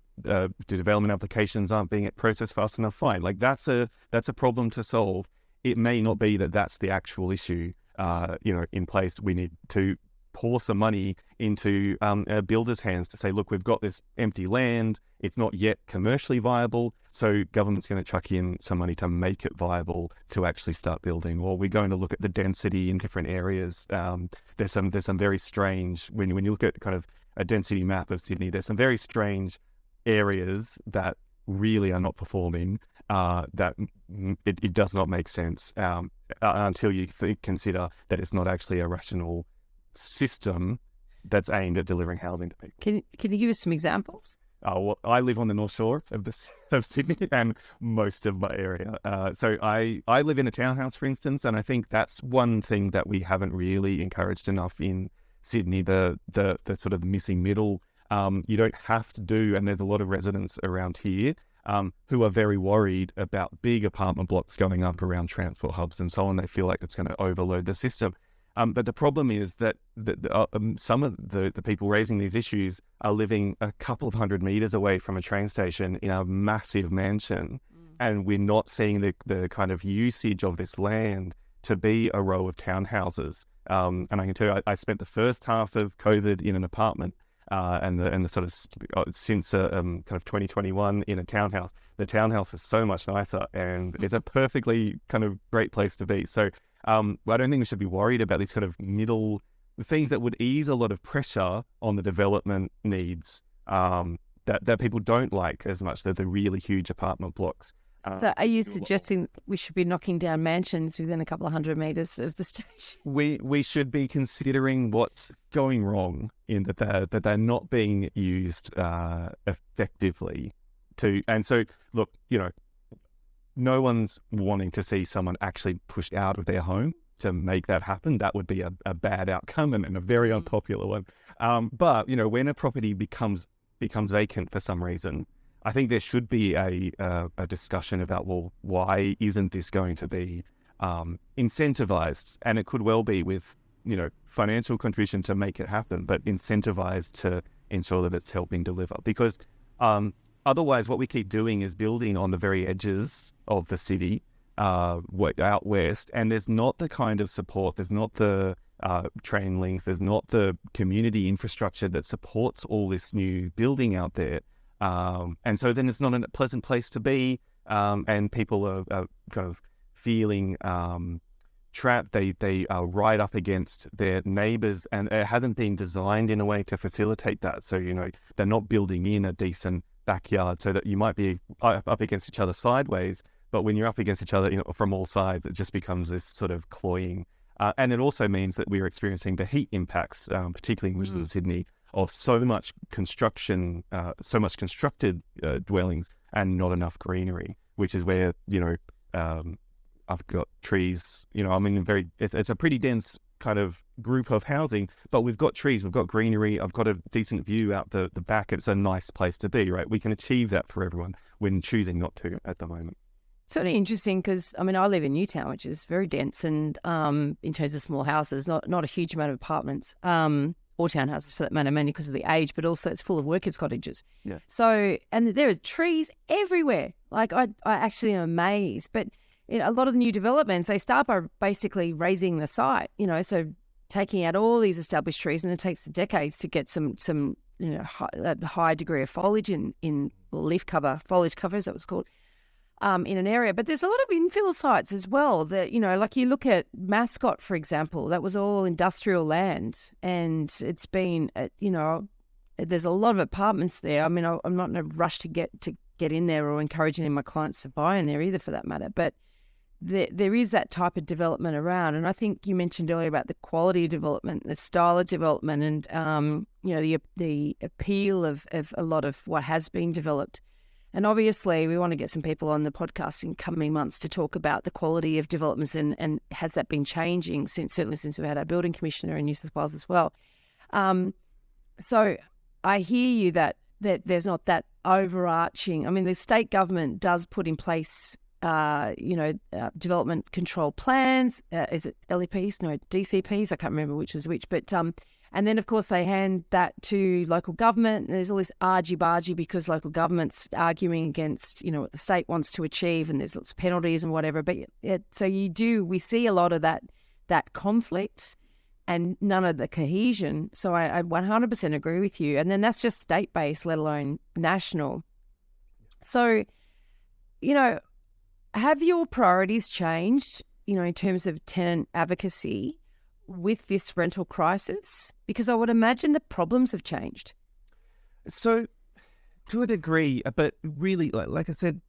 [SPEAKER 4] development applications aren't being processed fast enough, fine. Like that's a problem to solve. It may not be that that's the actual issue, in place. We need to pour some money into builders' hands to say, look, we've got this empty land. It's not yet commercially viable. So government's going to chuck in some money to make it viable to actually start building. Or we're going to look at the density in different areas. There's some very strange, when you look at kind of a density map of Sydney, there's some very strange areas that really are not performing, that it does not make sense until you consider that it's not actually a rational system that's aimed at delivering housing to people.
[SPEAKER 1] Can you give us some examples?
[SPEAKER 4] Well, I live on the North Shore of Sydney and most of my area. So I live in a townhouse, for instance, and I think that's one thing that we haven't really encouraged enough in Sydney, the sort of missing middle. You don't have to do, and there's a lot of residents around here who are very worried about big apartment blocks going up around transport hubs and so on. They feel like it's going to overload the system. But the problem is that some of the people raising these issues are living a couple of 100 meters away from a train station in a massive mansion. And we're not seeing the kind of usage of this land to be a row of townhouses. And I can tell you, I spent the first half of COVID in an apartment, and the sort of since kind of 2021 in a townhouse. The townhouse is so much nicer, and it's a perfectly kind of great place to be. So I don't think we should be worried about these kind of middle things that would ease a lot of pressure on the development needs that people don't like as much, the really huge apartment blocks.
[SPEAKER 1] So are you suggesting we should be knocking down mansions within a couple of 100 metres of the station?
[SPEAKER 4] We should be considering what's going wrong in that they're not being used effectively. And so, look, no one's wanting to see someone actually pushed out of their home to make that happen. That would be a bad outcome and a very unpopular one. But when a property becomes vacant for some reason, I think there should be a discussion about, well, why isn't this going to be incentivized? And it could well be with, financial contribution to make it happen, but incentivized to ensure that it's helping deliver. Because otherwise, what we keep doing is building on the very edges of the city, out west, and there's not the kind of support, there's not the train links, there's not the community infrastructure that supports all this new building out there. And so then it's not a pleasant place to be, and people are kind of feeling trapped. They are right up against their neighbours, and it hasn't been designed in a way to facilitate that. So, they're not building in a decent backyard so that you might be up against each other sideways, but when you're up against each other, from all sides, it just becomes this sort of cloying. And it also means that we're experiencing the heat impacts, particularly in Western Sydney, of so much construction, so much constructed dwellings and not enough greenery, which is where, I've got trees, it's a pretty dense kind of group of housing, but we've got trees, we've got greenery, I've got a decent view out the back. It's a nice place to be, right? We can achieve that for everyone when choosing not to at the moment.
[SPEAKER 1] It's sort of interesting because, I live in Newtown, which is very dense and in terms of small houses, not a huge amount of apartments. Or townhouses for that matter, mainly because of the age, but also it's full of workers' cottages. Yeah. So, and there are trees everywhere. Like I actually am amazed. But a lot of the new developments, they start by basically raising the site, so taking out all these established trees, and it takes decades to get some high degree of foliage in foliage cover, is that what it's called? In an area. But there's a lot of infill sites as well that, like you look at Mascot, for example, that was all industrial land, and it's been, there's a lot of apartments there. I'm not in a rush to get in there or encouraging any of my clients to buy in there either, for that matter. But there is that type of development around. And I think you mentioned earlier about the quality of development, the style of development, and, the appeal of a lot of what has been developed. And obviously, we want to get some people on the podcast in coming months to talk about the quality of developments and has that been changing certainly since we had our building commissioner in New South Wales as well. So I hear you that there's not that overarching. The state government does put in place, development control plans. Is it LEPs? No, DCPs. I can't remember which was which, but and then, of course, they hand that to local government. And there's all this argy-bargy because local government's arguing against, what the state wants to achieve, and there's lots of penalties and whatever. But we see a lot of that conflict and none of the cohesion. So I 100% agree with you. And then that's just state-based, let alone national. So, have your priorities changed, in terms of tenant advocacy with this rental crisis? Because I would imagine the problems have changed.
[SPEAKER 4] So, to a degree, but really, like I said,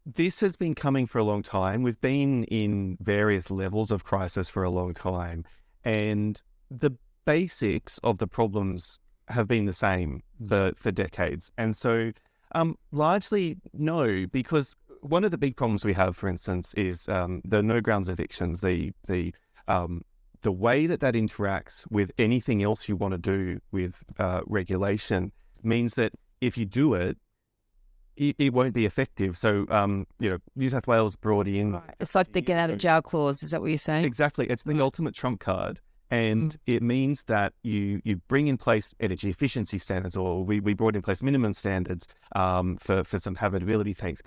[SPEAKER 4] this has been coming for a long time. We've been in various levels of crisis for a long time, and the basics of the problems have been the same for decades. And so, largely, no, because one of the big problems we have, for instance, is the no grounds evictions, the way that interacts with anything else you want to do with regulation means that if you do it, it won't be effective. So, New South Wales brought in...
[SPEAKER 1] Right. It's like the get out of jail clause. Is that what you're saying?
[SPEAKER 4] Exactly. It's the ultimate trump card. And it means that you bring in place energy efficiency standards, or we brought in place minimum standards for some habitability things.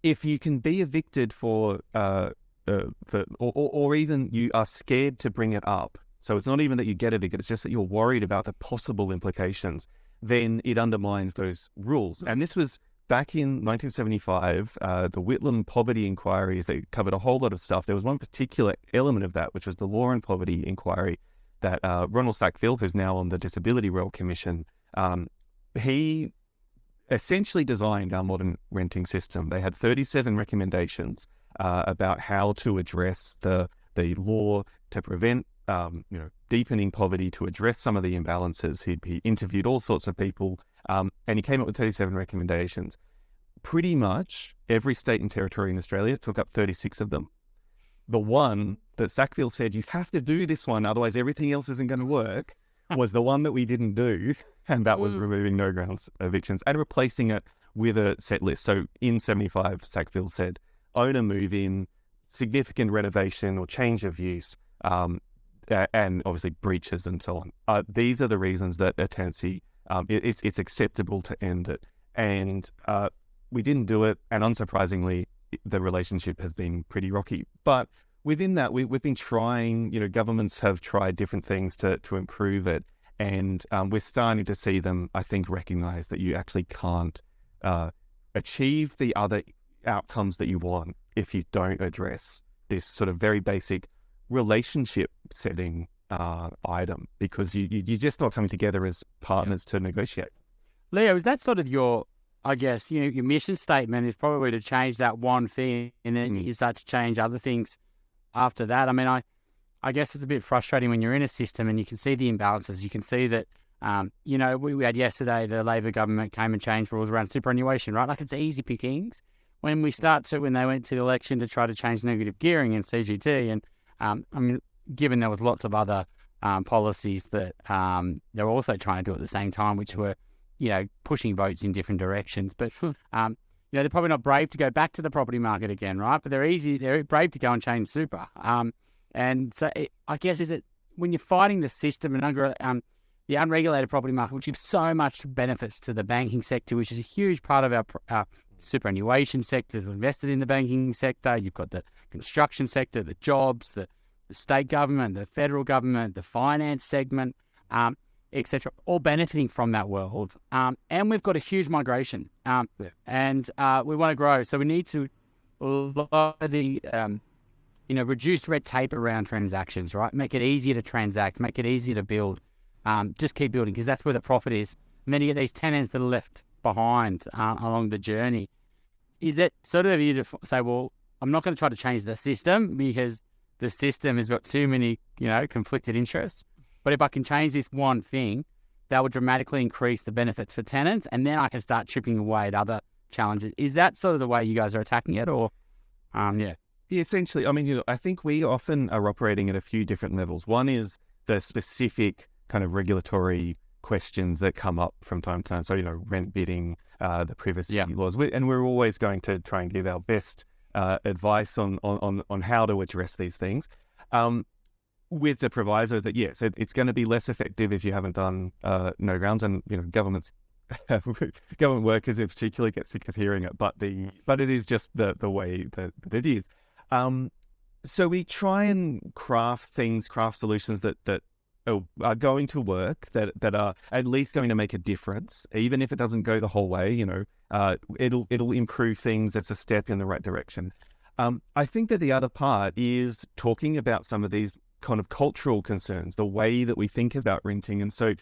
[SPEAKER 4] If you can be evicted or even you are scared to bring it up, so it's not even that you get evicted, it's just that you're worried about the possible implications, then it undermines those rules. And this was back in 1975, the Whitlam Poverty Inquiries, they covered a whole lot of stuff. There was one particular element of that, which was the Law and Poverty Inquiry that Ronald Sackville, who's now on the Disability Royal Commission, he essentially designed our modern renting system. They had 37 recommendations about how to address the law to prevent deepening poverty, to address some of the imbalances. He interviewed all sorts of people, and he came up with 37 recommendations. Pretty much every state and territory in Australia took up 36 of them. The one that Sackville said, you have to do this one, otherwise everything else isn't going to work, was the one that we didn't do, and that was removing no grounds evictions and replacing it with a set list. So in 75, Sackville said, owner move-in, significant renovation or change of use, and obviously breaches and so on. These are the reasons that a tenancy, it's acceptable to end it. And we didn't do it, and unsurprisingly, the relationship has been pretty rocky. But within that, we've been trying, governments have tried different things to improve it. And we're starting to see them, I think, recognize that you actually can't achieve the other outcomes that you want if you don't address this sort of very basic relationship setting item, because you're just not coming together as partners to negotiate.
[SPEAKER 3] Leo, is that sort of your mission statement is probably to change that one thing, and then you start to change other things after that? I mean, I guess it's a bit frustrating when you're in a system and you can see the imbalances. You can see that, we had yesterday, the Labor government came and changed rules around superannuation, right? Like, it's easy pickings. When they went to the election to try to change negative gearing and CGT, and given there was lots of other policies that they were also trying to do at the same time, which were, pushing votes in different directions. But, they're probably not brave to go back to the property market again, right? But they're brave to go and change super. And so I guess is it when you're fighting the system and the unregulated property market, which gives so much benefits to the banking sector, which is a huge part of our superannuation sector is invested in the banking sector. You've got the construction sector, the jobs, the state government, the federal government, the finance segment, etc., all benefiting from that world. And we've got a huge migration, and we want to grow. So we need to lower the reduce red tape around transactions, right? Make it easier to transact, make it easier to build. Just keep building, because that's where the profit is. And then you get these tenants that are left behind along the journey. Is it sort of you to say, well, I'm not going to try to change the system because the system has got too many, conflicted interests. But if I can change this one thing, that would dramatically increase the benefits for tenants, and then I can start chipping away at other challenges. Is that sort of the way you guys are attacking it, or Yeah, essentially, I think we often are operating at a few different levels. One is the specific kind of regulatory questions that come up from time to time. So, rent bidding, the privacy laws, and we're always going to try and give our best advice on how to address these things, with the proviso that yes, it's going to be less effective if you haven't done no grounds, and government workers in particular get sick of hearing it, but it is just the way that it is. So we try and craft solutions that are going to work, that are at least going to make a difference, even if it doesn't go the whole way. It'll improve things. It's a step in the right direction. I think that the other part is talking about some of these kind of cultural concerns, the way that we think about renting, and so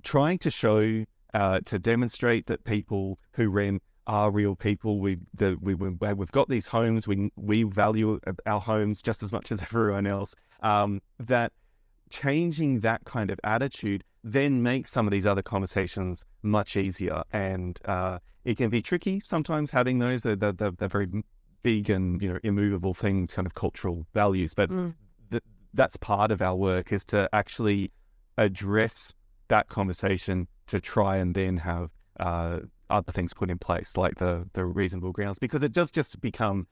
[SPEAKER 3] trying to show, to demonstrate that people who rent are real people. We've got these homes. We value our homes just as much as everyone else. That changing that kind of attitude then makes some of these other conversations much easier. And it can be tricky sometimes having those. They're very big and immovable things, kind of cultural values. But that's part of our work, is to actually address that conversation to try and then have other things put in place, like the reasonable grounds, because it does just become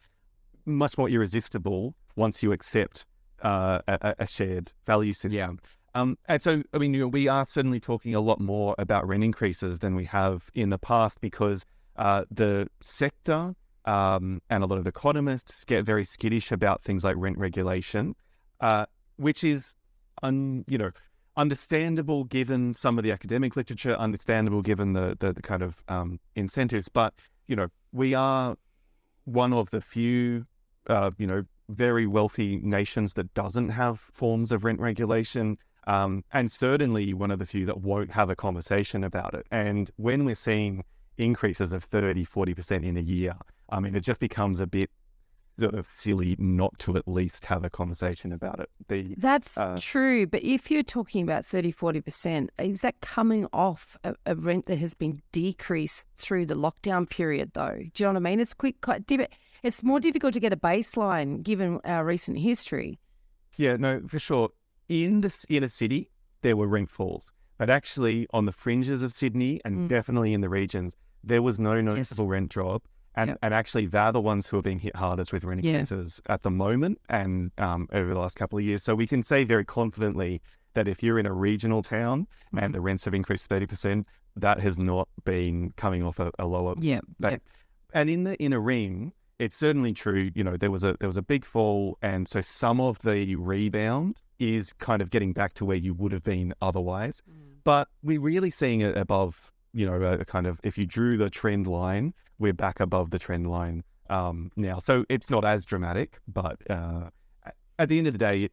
[SPEAKER 3] much more irresistible once you accept a shared value system. And so, we are certainly talking a lot more about rent increases than we have in the past, because the sector and a lot of economists get very skittish about things like rent regulation, which is,
[SPEAKER 4] understandable given some of the academic literature, understandable given the kind of incentives. But, we are one of the few, very wealthy nations that doesn't have forms of rent regulation, and certainly one of the few that won't have a conversation about it. And when we're seeing increases of 30-40% in a year, I mean, it just becomes a bit sort of silly not to at least have a conversation about it.
[SPEAKER 1] That's true, but if you're talking about 30-40%, is that coming off a rent that has been decreased through the lockdown period, though? Do you know what I mean? It's more difficult to get a baseline given our recent history.
[SPEAKER 4] Yeah, no, for sure. In the inner city, there were rent falls, but actually on the fringes of Sydney and definitely in the regions, there was no noticeable rent drop. And actually, they're the ones who are being hit hardest with rent increases at the moment and over the last couple of years. So we can say very confidently that if you're in a regional town and the rents have increased 30%, that has not been coming off a lower base. And in the inner ring, it's certainly true. There was a big fall, and so some of the rebound is kind of getting back to where you would have been otherwise. But we're really seeing it above. A kind of, if you drew the trend line, we're back above the trend line now. So it's not as dramatic, but at the end of the day,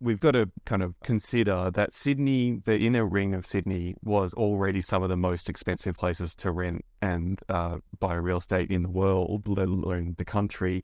[SPEAKER 4] we've got to kind of consider that Sydney, the inner ring of Sydney, was already some of the most expensive places to rent and buy real estate in the world, let alone the country,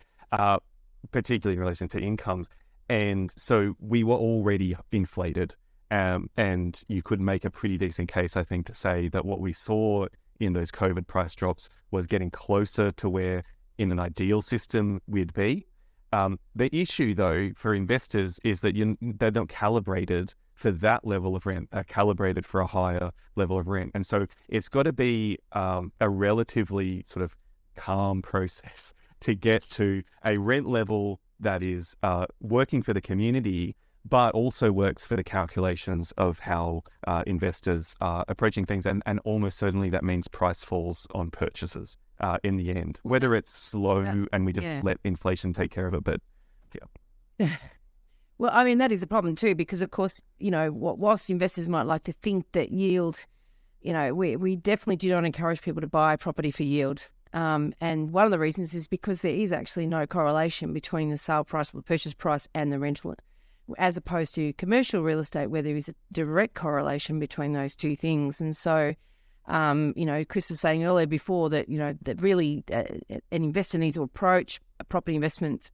[SPEAKER 4] particularly in relation to incomes. And so we were already inflated. And you could make a pretty decent case, I think, to say that what we saw in those COVID price drops was getting closer to where, in an ideal system, we'd be. The issue, though, for investors is that they're not calibrated for that level of rent. They're calibrated for a higher level of rent. And so it's got to be a relatively sort of calm process to get to a rent level that is working for the community, but also works for the calculations of how investors are approaching things. And almost certainly that means price falls on purchases in the end, whether it's slow and we just let inflation take care of it. But
[SPEAKER 1] Well, I mean, that is a problem too, because of course, whilst investors might like to think that yield, we definitely do not encourage people to buy property for yield. And one of the reasons is because there is actually no correlation between the sale price or the purchase price and the rental, as opposed to commercial real estate where there is a direct correlation between those two things. And so, Chris was saying earlier before that, that really an investor needs to approach a property investment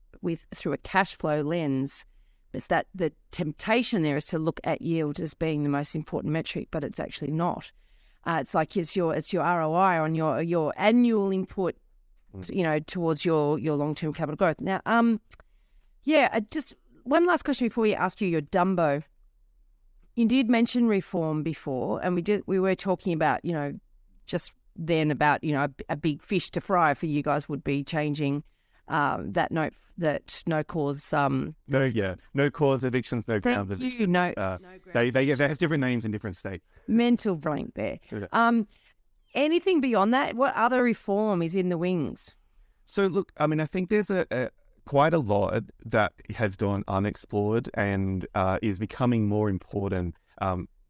[SPEAKER 1] through a cash flow lens, but that the temptation there is to look at yield as being the most important metric, but it's actually not. It's like it's your ROI on your annual input, towards your long-term capital growth. Now, just one last question before we ask you your Dumbo. You did mention reform before, and we were talking about, just then about, a big fish to fry for you guys would be changing that no cause.
[SPEAKER 4] No cause evictions, no grounds evictions.
[SPEAKER 1] No
[SPEAKER 4] they have different names in different states.
[SPEAKER 1] Mental blank there. Anything beyond that? What other reform is in the wings?
[SPEAKER 4] So look, I mean, I think there's quite a lot that has gone unexplored and is becoming more important,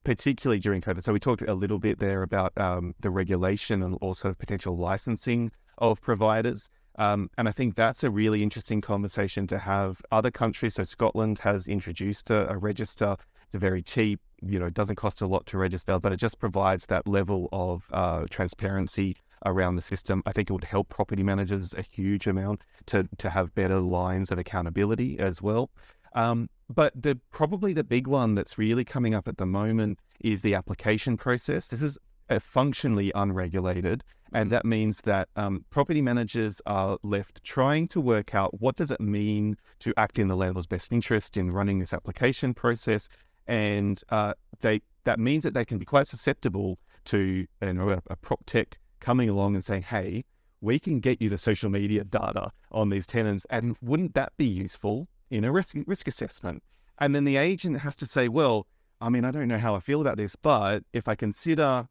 [SPEAKER 4] particularly during COVID. So we talked a little bit there about the regulation and also potential licensing of providers. And I think that's a really interesting conversation to have. Other countries, so Scotland has introduced a register. It's very cheap, it doesn't cost a lot to register, but it just provides that level of transparency around the system. I think it would help property managers a huge amount to have better lines of accountability as well. But probably the big one that's really coming up at the moment is the application process. This is functionally unregulated, and that means that property managers are left trying to work out what does it mean to act in the landlord's best interest in running this application process, and that means that they can be quite susceptible to a prop tech coming along and saying, hey, we can get you the social media data on these tenants, and wouldn't that be useful in a risk assessment? And then the agent has to say, well, I mean, I don't know how I feel about this, but if I consider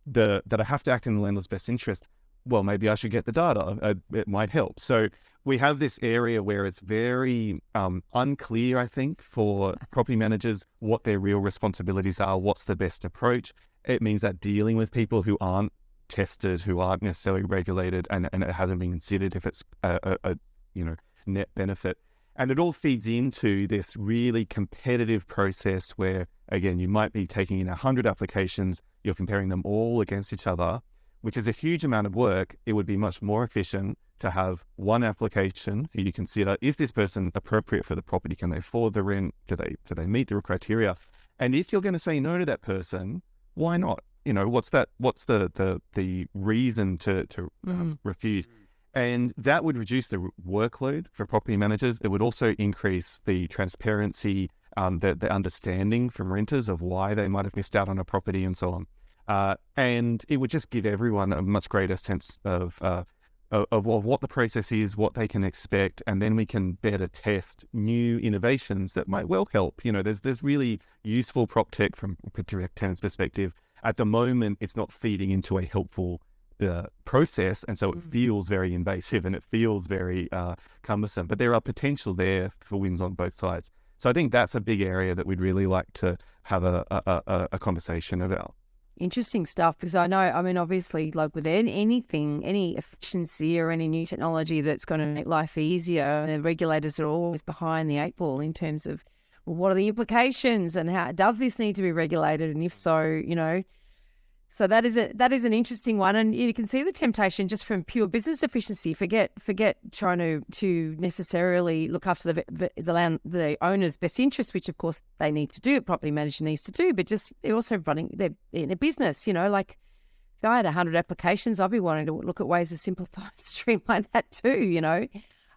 [SPEAKER 4] that I have to act in the landlord's best interest, well, maybe I should get the data. It might help. So we have this area where it's very unclear, I think, for property managers what their real responsibilities are, what's the best approach. It means that dealing with people who aren't tested, who aren't necessarily regulated, and it hasn't been considered if it's a net benefit. And it all feeds into this really competitive process where, again, you might be taking in 100 applications, you're comparing them all against each other, which is a huge amount of work. It would be much more efficient to have one application who you consider, is this person appropriate for the property? Can they afford the rent? Do they meet the criteria? And if you're going to say no to that person, why not? What's the reason to refuse? And that would reduce the workload for property managers. It would also increase the transparency, the understanding from renters of why they might have missed out on a property and so on. And it would just give everyone a much greater sense of what the process is, what they can expect, and then we can better test new innovations that might well help. There's really useful prop tech from a tenant's perspective. At the moment, it's not feeding into a helpful process, and so it feels very invasive and it feels very cumbersome, but there are potential there for wins on both sides. So I think that's a big area that we'd really like to have a conversation about.
[SPEAKER 1] Interesting stuff, because I know, obviously, like with anything, any efficiency or any new technology that's going to make life easier, the regulators are always behind the eight ball in terms of, well, what are the implications and how does this need to be regulated, and if so, So that is an interesting one, and you can see the temptation just from pure business efficiency. Forget trying to necessarily look after the owner's best interest, which of course they need to do. Property manager needs to do, but just they're also they're in a business. Like if I had 100 applications, I'd be wanting to look at ways to simplify, streamline that too.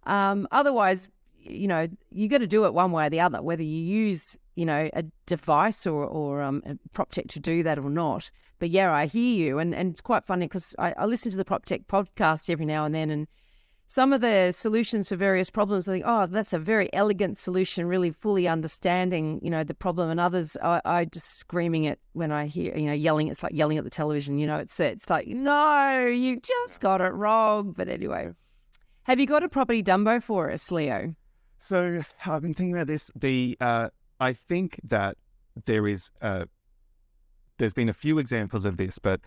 [SPEAKER 1] Otherwise, you got to do it one way or the other, whether you use a device or a prop tech to do that or not. But yeah, I hear you. And it's quite funny because I listen to the prop tech podcast every now and then, and some of the solutions for various problems, I think, oh, that's a very elegant solution, really fully understanding, the problem. And others, I just screaming it when I hear, yelling. It's like yelling at the television, it's like, no, you just got it wrong. But anyway, have you got a property Dumbo for us, Leo?
[SPEAKER 4] So I've been thinking about this. I think that there's been a few examples of this, but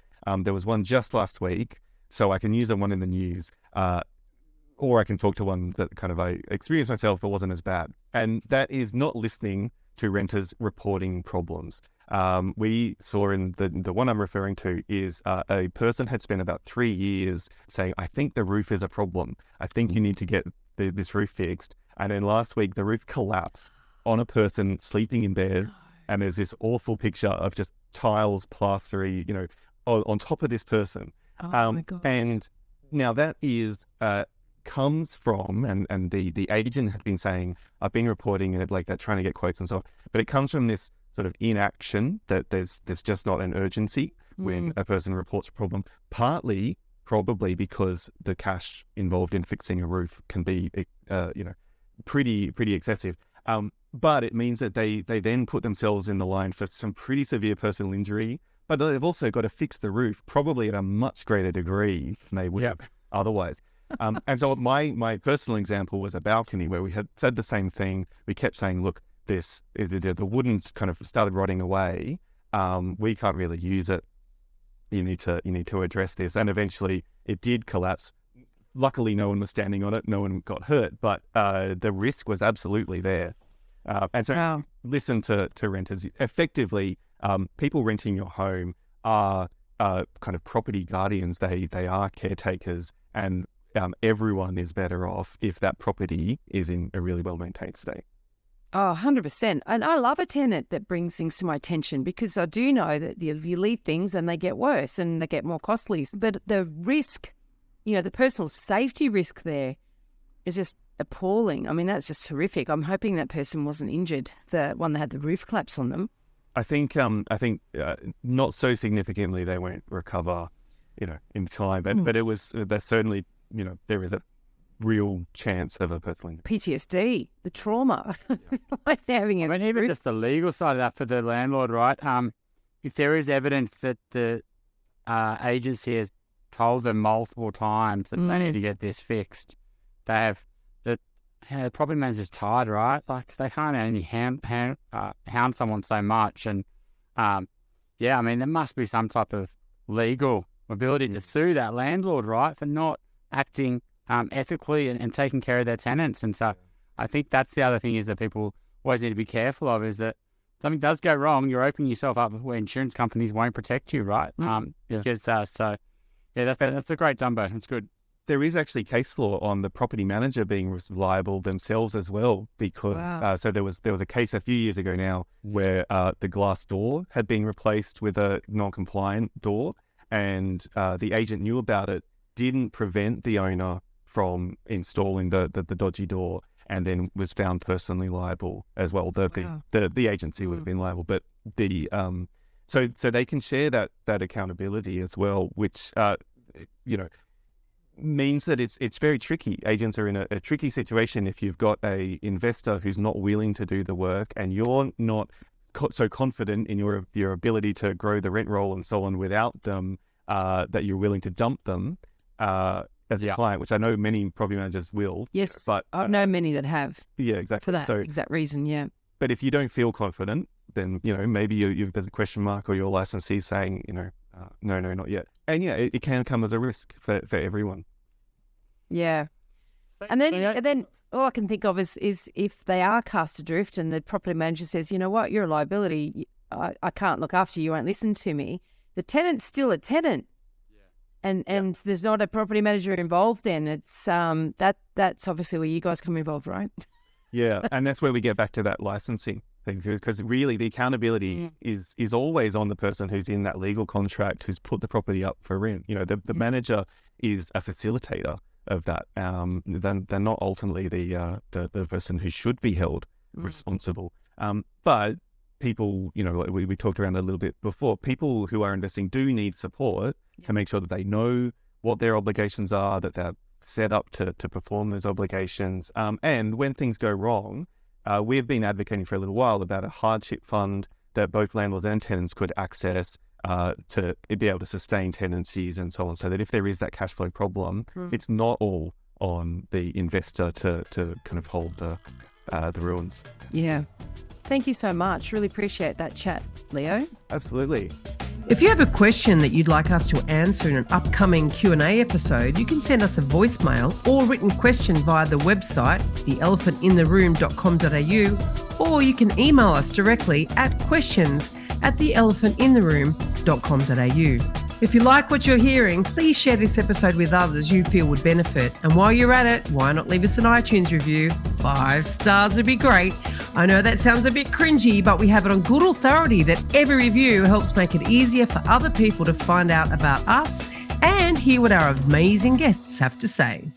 [SPEAKER 4] there was one just last week, so I can use the one in the news, or I can talk to one that kind of I experienced myself but wasn't as bad. And that is not listening to renters reporting problems. We saw in the one I'm referring to is a person had spent about 3 years saying, I think the roof is a problem. I think you need to get this roof fixed. And then last week, the roof collapsed on a person sleeping in bed, and there's this awful picture of just tiles, plastery, on top of this person.
[SPEAKER 1] Oh my God.
[SPEAKER 4] And now that is comes from, and the agent had been saying, I've been reporting it like that, trying to get quotes and so on, but it comes from this sort of inaction that there's just not an urgency when a person reports a problem, partly probably because the cash involved in fixing a roof can be, pretty excessive. But it means that they then put themselves in the line for some pretty severe personal injury, but they've also got to fix the roof probably at a much greater degree than they would have otherwise. And so my personal example was a balcony where we had said the same thing. We kept saying, look, the wooden's kind of started rotting away. We can't really use it. You need to address this. And eventually it did collapse. Luckily, no one was standing on it. No one got hurt, but the risk was absolutely there. And so listen to renters. Effectively, people renting your home are kind of property guardians. They are caretakers, and everyone is better off if that property is in a really well-maintained state.
[SPEAKER 1] Oh, 100%. And I love a tenant that brings things to my attention, because I do know that you leave things and they get worse and they get more costly. But the risk, the personal safety risk there is just appalling. I mean, that's just horrific. I'm hoping that person wasn't injured, the one that had the roof collapse on them.
[SPEAKER 4] I think not so significantly they won't recover, in time. But it was, there's certainly, there is a real chance of a personal injury.
[SPEAKER 1] PTSD, the trauma. Like having
[SPEAKER 3] even just the legal side of that for the landlord, right? If there is evidence that the agency has told them multiple times that they need to get this fixed. They have the property manager's tired, right? Like they can't only hound someone so much. And yeah, I mean, there must be some type of legal ability to sue that landlord, right, for not acting ethically and taking care of their tenants. And so I think that's the other thing is that people always need to be careful of, is that something does go wrong, you're opening yourself up where insurance companies won't protect you, right? Because so yeah, that's a great Dumbo. It's good.
[SPEAKER 4] There is actually case law on the property manager being liable themselves as well, because so there was a case a few years ago now where the glass door had been replaced with a non-compliant door, and the agent knew about it, didn't prevent the owner from installing the dodgy door, and then was found personally liable as well. The agency would have been liable, but the so they can share that accountability as well, which means that it's very tricky. Agents are in a tricky situation if you've got a investor who's not willing to do the work, and you're not so confident in your ability to grow the rent roll and so on without them, that you're willing to dump them as a client, which I know many property managers will.
[SPEAKER 1] Yes,
[SPEAKER 4] but
[SPEAKER 1] I know many that have.
[SPEAKER 4] Yeah, exactly.
[SPEAKER 1] For that exact reason, yeah.
[SPEAKER 4] But if you don't feel confident, then maybe you've there's a question mark, or your licensee saying no, not yet. And yeah, it can come as a risk for everyone.
[SPEAKER 1] Yeah, and then all I can think of is if they are cast adrift and the property manager says, you know what, you're a liability, I can't look after you, you won't listen to me. The tenant's still a tenant, and there's not a property manager involved. Then it's that's obviously where you guys come involved, right?
[SPEAKER 4] Yeah, and that's where we get back to that licensing thing, because really the accountability is always on the person who's in that legal contract, who's put the property up for rent. The manager is a facilitator of that. They're not ultimately the person who should be held responsible. But people, we talked around a little bit before, people who are investing do need support to make sure that they know what their obligations are, that they're set up to perform those obligations. And when things go wrong, we've been advocating for a little while about a hardship fund that both landlords and tenants could access to be able to sustain tenancies and so on, so that if there is that cash flow problem, it's not all on the investor to kind of hold the ruins.
[SPEAKER 1] Yeah. Thank you so much. Really appreciate that chat, Leo.
[SPEAKER 4] Absolutely.
[SPEAKER 2] If you have a question that you'd like us to answer in an upcoming Q&A episode, you can send us a voicemail or written question via the website, theelephantintheroom.com.au, or you can email us directly at questions@theelephantintheroom.com.au. If you like what you're hearing, please share this episode with others you feel would benefit. And while you're at it, why not leave us an iTunes review? 5 stars would be great. I know that sounds a bit cringy, but we have it on good authority that every review helps make it easier for other people to find out about us and hear what our amazing guests have to say.